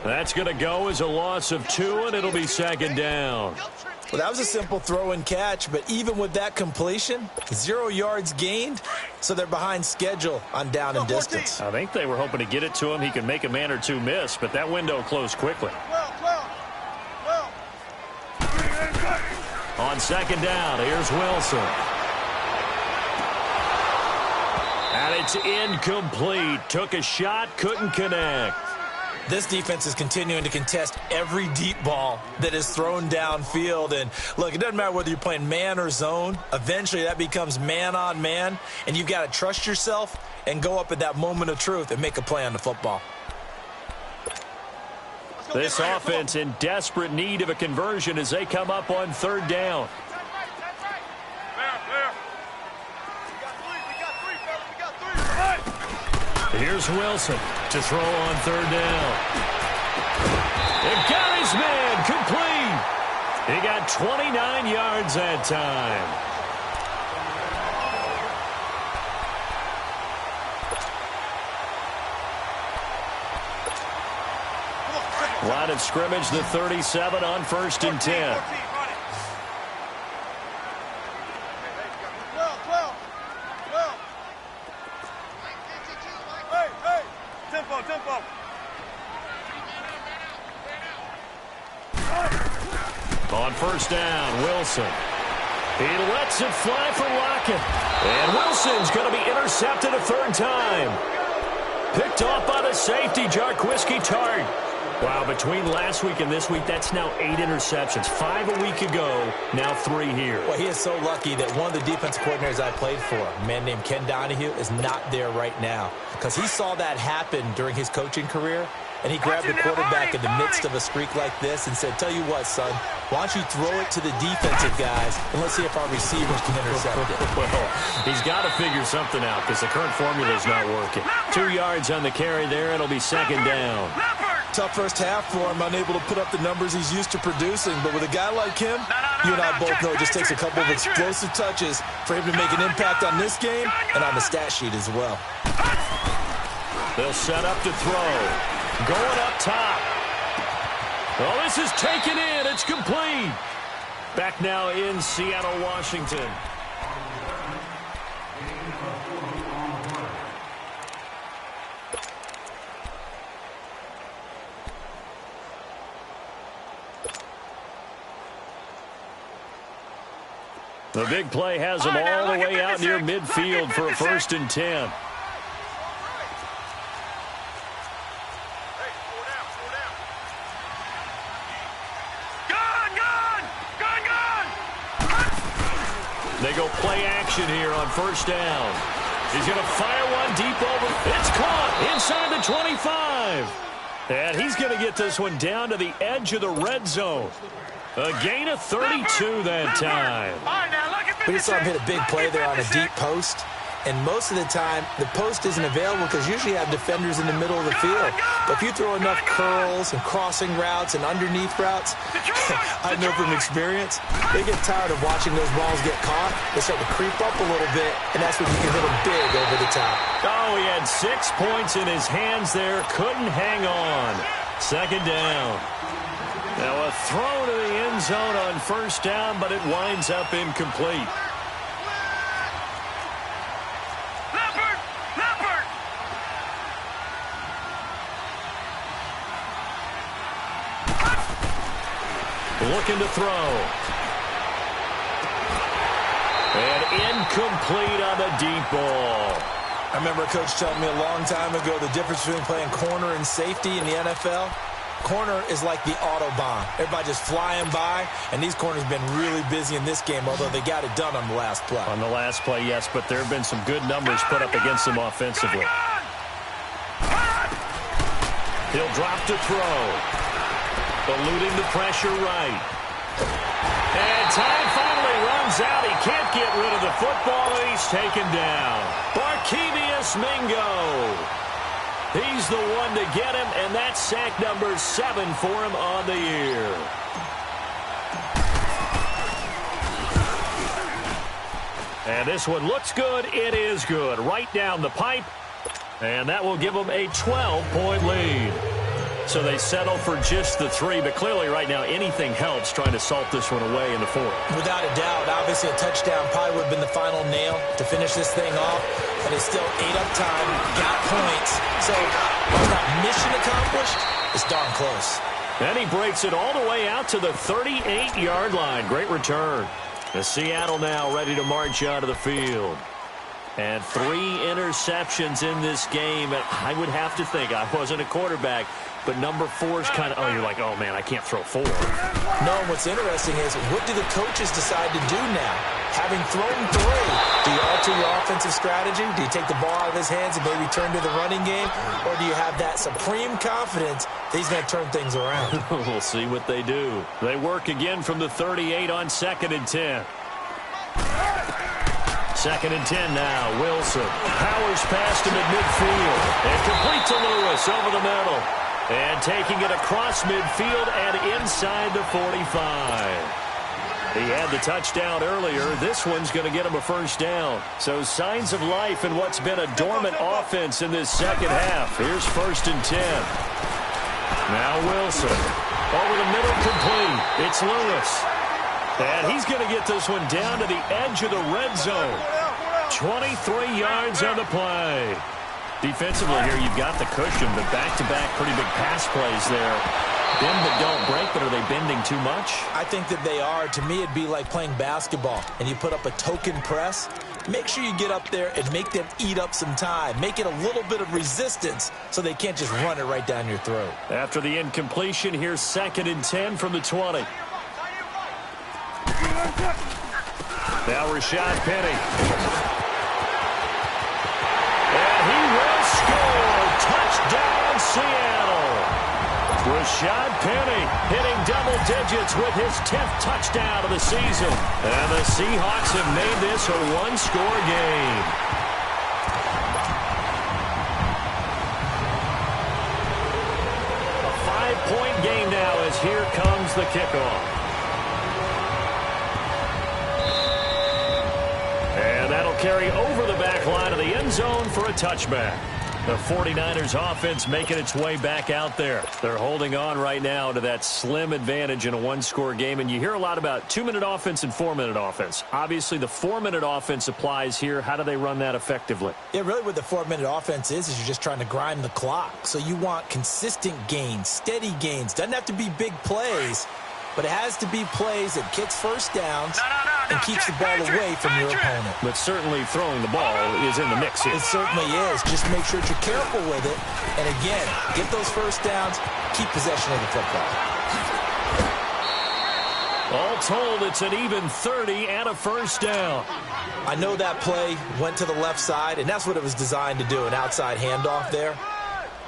That's going to go as a loss of 2, and it'll be second down. Well, that was a simple throw and catch, but even with that completion, 0 yards gained, so they're behind schedule on down and distance. I think they were hoping to get it to him. He could make a man or two miss, but that window closed quickly. On second down, here's Wilson. And it's incomplete. Took a shot, couldn't connect. This defense is continuing to contest every deep ball that is thrown downfield. And, look, it doesn't matter whether you're playing man or zone. Eventually, that becomes man-on-man, and you've got to trust yourself and go up at that moment of truth and make a play on the football. This offense in desperate need of a conversion as they come up on third down. Here's Wilson to throw on third down. It got his man complete. He got 29 yards that time. Line of scrimmage, the 37 on 1st and 10. On first down, Wilson. He lets it fly for Lockett. And Wilson's going to be intercepted a 3rd time. Picked off by the safety, Jarquiski Tart. Wow, between last week and this week, that's now 8 interceptions. 5 a week ago, now 3 here. Well, he is so lucky that one of the defensive coordinators I played for, a man named Ken Donahue, is not there right now. Because he saw that happen during his coaching career, and he grabbed the quarterback in the midst of a streak like this and said, tell you what, son, why don't you throw it to the defensive guys, and let's see if our receivers can intercept it. Well, he's got to figure something out because the current formula is not working. 2 yards on the carry there, and it'll be second down. Tough first half for him, unable to put up the numbers he's used to producing. But with a guy like him, you and I both know it just takes a couple of explosive touches for him to make an impact on this game and on the stat sheet as well. They'll set up to throw. Going up top. Oh, this is taken in. It's complete. Back now in Seattle, Washington. The big play has them all the way out near midfield for a 1st and 10. They go play action here on first down. He's going to fire one deep over. It's caught inside the 25. And he's going to get this one down to the edge of the red zone. A gain of 32 that time. We just saw him hit a big play there on a deep post. and most of the time, the post isn't available because usually you have defenders in the middle of the field. But if you throw enough curls and crossing routes and underneath routes, I know from experience, they get tired of watching those balls get caught. They start to creep up a little bit, and that's when you can hit them big over the top. Oh, he had 6 points in his hands there. Couldn't hang on. Second down. Now a throw to the end zone on first down, but it winds up incomplete. Looking to throw. And incomplete on the deep ball. I remember a coach telling me a long time ago the difference between playing corner and safety in the NFL. Corner is like the Autobahn. Everybody just flying by, and these corners have been really busy in this game, although they got it done on the last play. On the last play, yes, but there have been some good numbers put up against them offensively. He'll drop to throw. Eluding the pressure right. And time finally runs out. He can't get rid of the football, and he's taken down. Barkevious Mingo. He's the one to get him, and that's sack number 7 for him on the year. And this one looks good. It is good. Right down the pipe. And that will give them a 12-point lead. So they settle for just the 3, but clearly right now anything helps trying to salt this one away in the 4th. Without a doubt, obviously a touchdown probably would have been the final nail to finish this thing off, but it's still ate up time, got points. So it's not mission accomplished, it's darn close. And he breaks it all the way out to the 38-yard line. Great return. The Seattle now ready to march out of the field. And 3 interceptions in this game. And I would have to think, I wasn't a quarterback, but number 4 is kind of, you're like, oh, man, I can't throw 4. No, what's interesting is, what do the coaches decide to do now? Having thrown 3, do you alter your offensive strategy? Do you take the ball out of his hands and maybe turn to the running game? Or do you have that supreme confidence that he's going to turn things around? We'll see what they do. They work again from the 38 on 2nd and 10. 2nd and 10 now. Wilson powers past him at midfield. And complete to Lewis over the middle. And taking it across midfield and inside the 45. He had the touchdown earlier. This one's going to get him a first down. So signs of life in what's been a dormant offense in this second half. Here's 1st and 10. Now Wilson. Over the middle, complete. It's Lewis. And he's going to get this one down to the edge of the red zone. 23 yards on the play. Defensively here, you've got the cushion, but back-to-back pretty big pass plays there. Bend but don't break, but are they bending too much? I think that they are. To me, it'd be like playing basketball, and you put up a token press. Make sure you get up there and make them eat up some time. Make it a little bit of resistance so they can't just run it right down your throat. After the incompletion, here's 2nd and 10 from the 20. Now Rashad Penny. And he will score. Touchdown, Seattle. Rashad Penny hitting double digits with his 10th touchdown of the season. And the Seahawks have made this a one-score game. A 5-point game now as here comes the kickoff. And that'll carry over the back line of the end zone for a touchback. The 49ers offense making its way back out there. They're holding on right now to that slim advantage in a one-score game. And you hear a lot about 2-minute offense and 4-minute offense. Obviously, the 4-minute offense applies here. How do they run that effectively? Yeah, really what the 4-minute offense is you're just trying to grind the clock. So you want consistent gains, steady gains. Doesn't have to be big plays, but it has to be plays that gets first downs and keeps the ball away from your opponent. But certainly throwing the ball is in the mix here. It certainly is. Just make sure that you're careful with it. And again, get those first downs, keep possession of the football. All told, it's an even 30 and a first down. I know that play went to the left side, and that's what it was designed to do, an outside handoff there.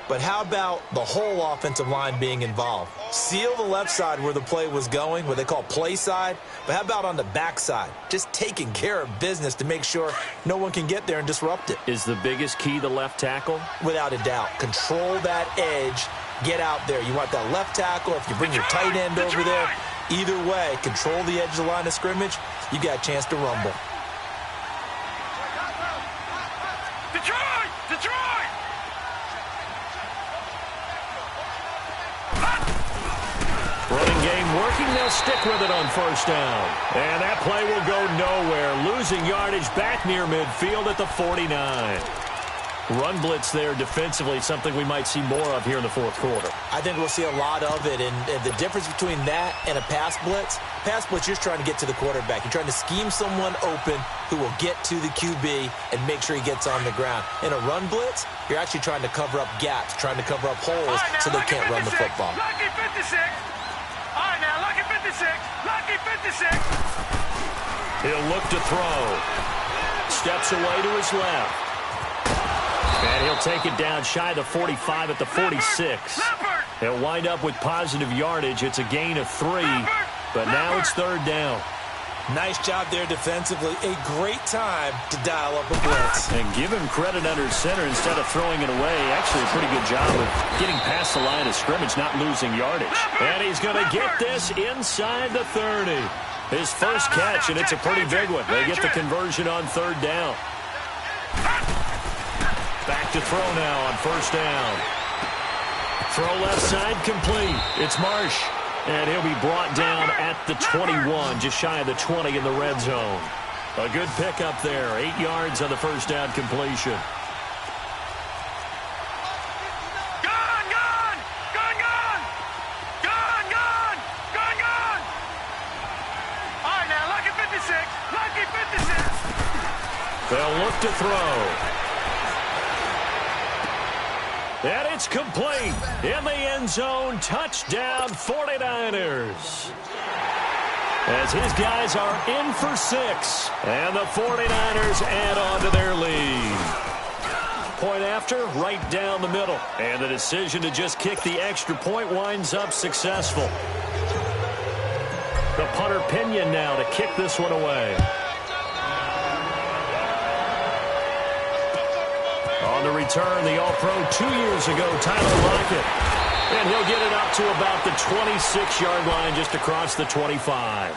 But how about the whole offensive line being involved? Seal the left side where the play was going, what they call play side. But how about on the back side? Just taking care of business to make sure no one can get there and disrupt it. Is the biggest key the left tackle? Without a doubt. Control that edge. Get out there. You want that left tackle. If you bring your tight end over there, either way, control the edge of the line of scrimmage, you got a chance to rumble. Detroit! Detroit! Running game working. They'll stick with it on first down. And that play will go nowhere. Losing yardage back near midfield at the 49. Run blitz there defensively, something we might see more of here in the fourth quarter. I think we'll see a lot of it, and the difference between that and a pass blitz, you're just trying to get to the quarterback. You're trying to scheme someone open who will get to the QB and make sure he gets on the ground. In a run blitz, you're actually trying to cover up gaps, trying to cover up holes so they can't run the football. Lucky 56. All right, now, lucky 56. Lucky 56. He'll look to throw. Steps away to his left. And he'll take it down shy of the 45 at the 46. He'll wind up with positive yardage. It's a gain of 3, but now it's third down. Nice job there defensively. A great time to dial up a blitz. And give him credit under center instead of throwing it away. Actually a pretty good job of getting past the line of scrimmage, not losing yardage. And he's going to get this inside the 30. His first catch, and it's a pretty big one. They get the conversion on third down. Back to throw now on first down. Throw left side complete. It's Marsh. And he'll be brought down at the 21, just shy of the 20 in the red zone. A good pickup there. 8 yards on the first down completion. Gone, gone! Gone, gone! Gone, gone! Gone, gone! All right, now, lucky 56. Lucky 56. They'll look to throw. And it's complete in the end zone. Touchdown 49ers. As his guys are in for 6. And the 49ers add on to their lead. Point after, right down the middle. And the decision to just kick the extra point winds up successful. The punter Pinion now to kick this one away. On the return, the All-Pro 2 years ago, Tyler Lockett. And he'll get it up to about the 26-yard line, just across the 25.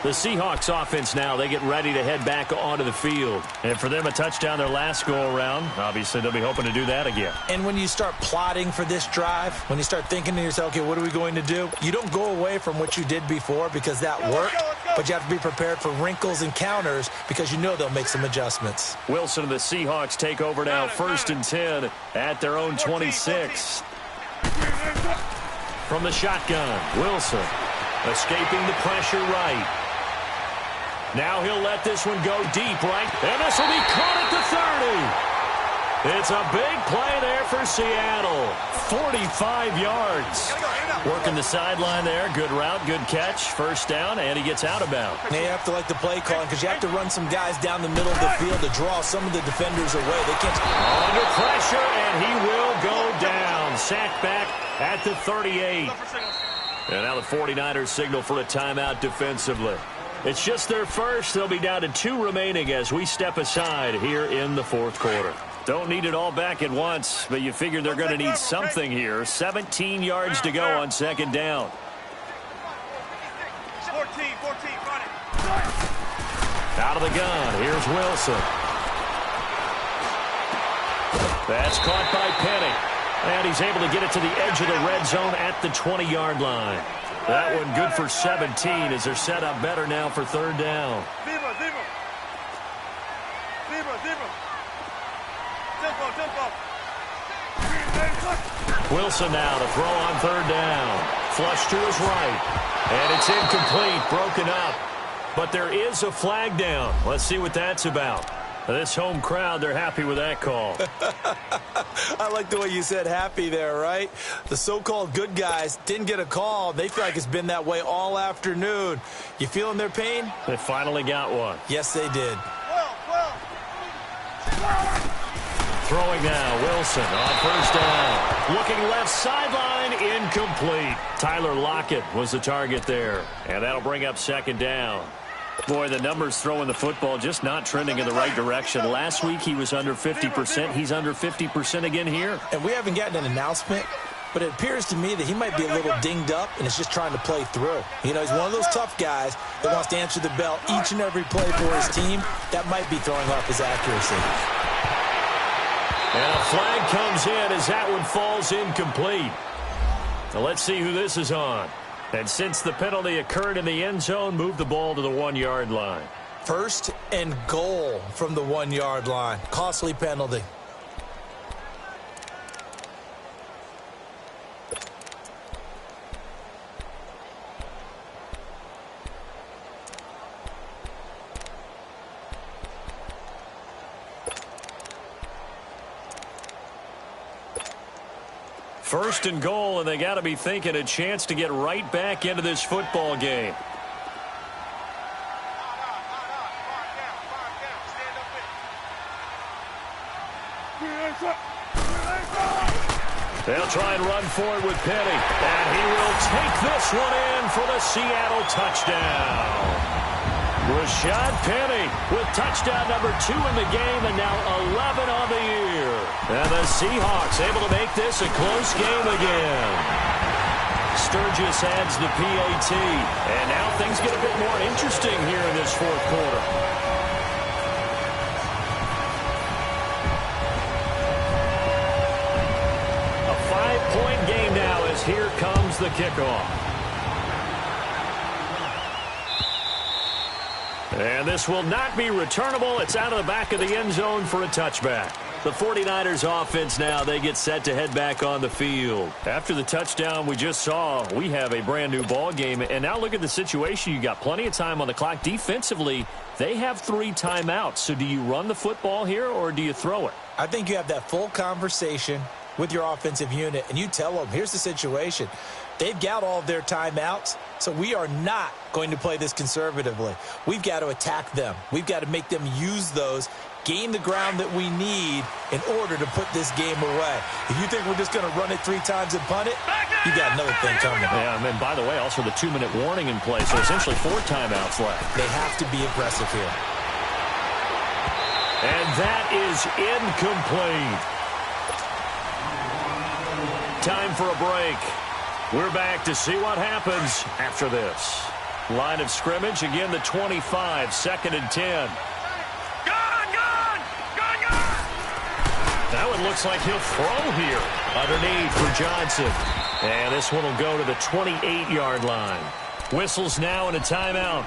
The Seahawks offense now, they get ready to head back onto the field. And for them, a touchdown their last go-around. Obviously, they'll be hoping to do that again. And when you start plotting for this drive, when you start thinking to yourself, okay, what are we going to do? You don't go away from what you did before because that worked, but you have to be prepared for wrinkles and counters because you know they'll make some adjustments. Wilson and the Seahawks take over now, 1st and 10 at their own 26. From the shotgun, Wilson escaping the pressure right. Now he'll let this one go deep right, and this will be caught at the 30. It's a big play there for Seattle. 45 yards. Working the sideline there. Good route, good catch. First down, and he gets out of bounds. Now you have to like the play calling because you have to run some guys down the middle of the field to draw some of the defenders away. They can't. Under pressure, and he will go down. Sacked back at the 38. And now the 49ers signal for a timeout defensively. It's just their first. They'll be down to 2 remaining as we step aside here in the fourth quarter. Don't need it all back at once, but you figure they're going to need something here. 17 yards to go on second down. 14, run it. Out of the gun, here's Wilson. That's caught by Penny. And he's able to get it to the edge of the red zone at the 20-yard line. That one good for 17 as they're set up better now for third down. Zero. Tempo. Wilson now to throw on third down. Flush to his right. And it's incomplete, broken up. But there is a flag down. Let's see what that's about. This home crowd, they're happy with that call. I like the way you said happy there, right? The so-called good guys didn't get a call. They feel like it's been that way all afternoon. You feeling their pain? They finally got one. Yes, they did. Throw Throwing now, Wilson on first down. Looking left sideline, incomplete. Tyler Lockett was the target there. And that'll bring up second down. Boy, the numbers throwing the football just not trending in the right direction. Last week he was under 50%. He's under 50% again here. And we haven't gotten an announcement, but it appears to me that he might be a little dinged up and is just trying to play through. You know, he's one of those tough guys that wants to answer the bell each and every play for his team. That might be throwing off his accuracy. And a flag comes in as that one falls incomplete. Now let's see who this is on. And since the penalty occurred in the end zone, move the ball to the 1-yard line. First and goal from the 1-yard line. Costly penalty. First and goal, and they got to be thinking a chance to get right back into this football game. They'll try and run forward with Penny, and he will take this one in for the Seattle touchdown. Rashad Penny with touchdown number 2 in the game, and now 11 on the year. And the Seahawks able to make this a close game again. Sturgis adds the PAT, and now things get a bit more interesting here in this fourth quarter. A 5-point game now as here comes the kickoff. And this will not be returnable. It's out of the back of the end zone for a touchback. The 49ers offense now, they get set to head back on the field. After the touchdown we just saw, we have a brand new ball game. And now look at the situation. You got plenty of time on the clock. Defensively, they have 3 timeouts. So do you run the football here or do you throw it? I think you have that full conversation with your offensive unit, and you tell them, here's the situation. They've got all of their timeouts, so we are not going to play this conservatively. We've got to attack them. We've got to make them use those, gain the ground that we need in order to put this game away. If you think we're just going to run it 3 times and punt it, you got another thing coming. Yeah, and by the way, also the 2-minute warning in play, so essentially 4 timeouts left. They have to be aggressive here. And that is incomplete. Time for a break. We're back to see what happens after this. Line of scrimmage, again the 25, 2nd and 10. That one looks like he'll throw here. Underneath for Johnson. And this one will go to the 28-yard line. Whistles now and a timeout.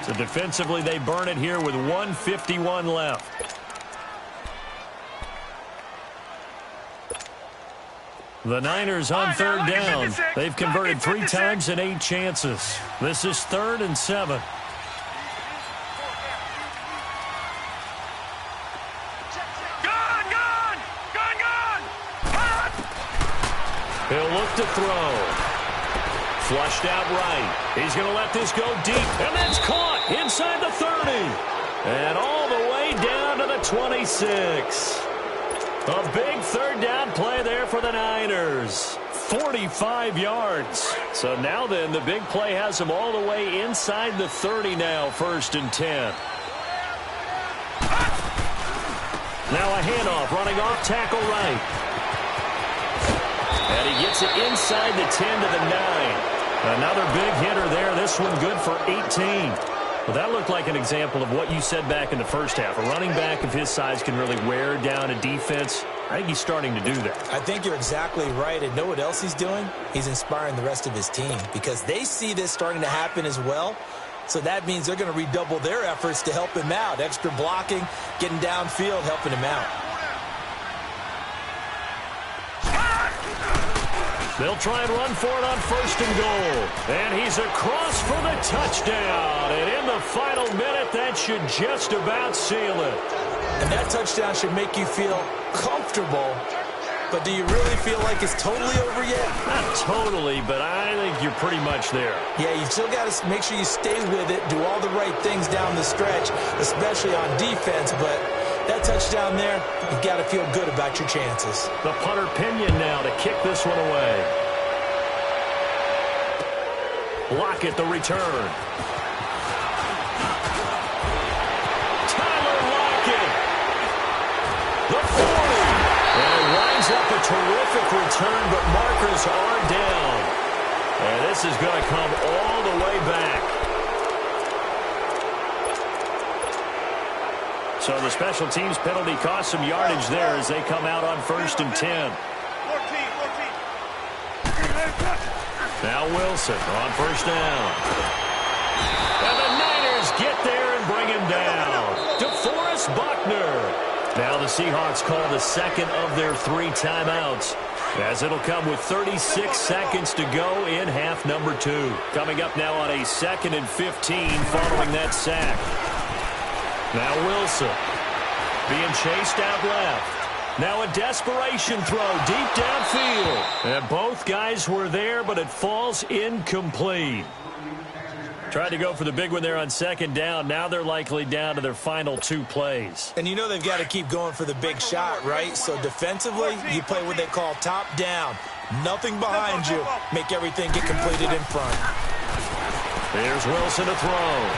So defensively they burn it here with 1:51 left. The Niners on 3rd down. They've converted 3 times in 8 chances. This is 3rd and 7. He'll look to throw. Flushed out right. He's going to let this go deep. And that's caught inside the 30. And all the way down to the 26. A big 3rd down play there for the Niners. 45 yards. So now then, the big play has them all the way inside the 30 now, 1st and 10. Now a handoff, running off tackle right. And he gets it inside the 10 to the 9. Another big hitter there. This one good for 18. Well, that looked like an example of what you said back in the first half. A running back of his size can really wear down a defense. I think he's starting to do that. I think you're exactly right. And know what else he's doing? He's inspiring the rest of his team because they see this starting to happen as well. So that means they're going to redouble their efforts to help him out. Extra blocking, getting downfield, helping him out. They'll try and run for it on 1st and goal. And he's across for the touchdown. And in the final minute, that should just about seal it. And that touchdown should make you feel comfortable. But do you really feel like it's totally over yet? Not totally, but I think you're pretty much there. Yeah, you still got to make sure you stay with it, do all the right things down the stretch, especially on defense. But That touchdown there, you've got to feel good about your chances. The punter Pinion now to kick this one away. Lockett the return. Tyler Lockett. The 40. And it winds up a terrific return, but markers are down. And this is going to come all the way back. So the special teams penalty cost some yardage there as they come out on 1st and 10. 14. Now Wilson on 1st down. And the Niners get there and bring him down. DeForest Buckner. Now the Seahawks call the second of their 3 timeouts, as it'll come with 36 seconds to go in half number 2. Coming up now on a 2nd and 15 following that sack. Now Wilson being chased out left. Now a desperation throw deep downfield. And both guys were there, but it falls incomplete. Tried to go for the big one there on 2nd down. Now they're likely down to their final 2 plays. And you know they've got to keep going for the big shot, right? So defensively, you play what they call top down. Nothing behind you. Make everything get completed in front. Here's Wilson to throw.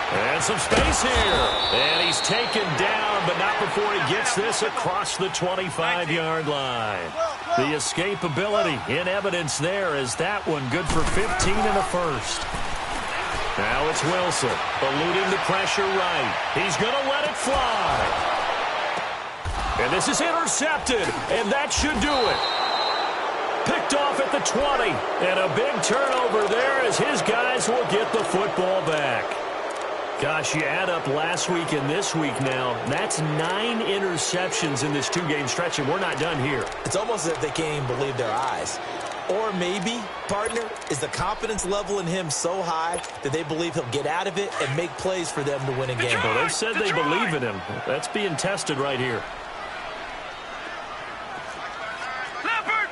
And some space here. And he's taken down, but not before he gets this across the 25-yard line. The escapability in evidence there as that one good for 15 and a first. Now it's Wilson, eluding the pressure right. He's going to let it fly. And this is intercepted, and that should do it. Picked off at the 20, and a big turnover there as his guys will get the football back. Gosh, you add up last week and this week now, that's 9 interceptions in this 2-game stretch, and we're not done here. It's almost as if they can't even believe their eyes. Or maybe, partner, is the confidence level in him so high that they believe he'll get out of it and make plays for them to win a game. Well, they've said they believe in him. That's being tested right here. Leopard!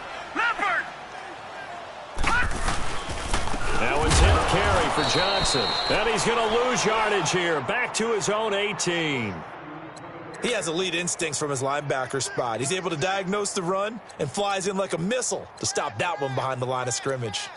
Now it's him carry for Johnson. And he's going to lose yardage here. Back to his own 18. He has elite instincts from his linebacker spot. He's able to diagnose the run and flies in like a missile to stop that one behind the line of scrimmage.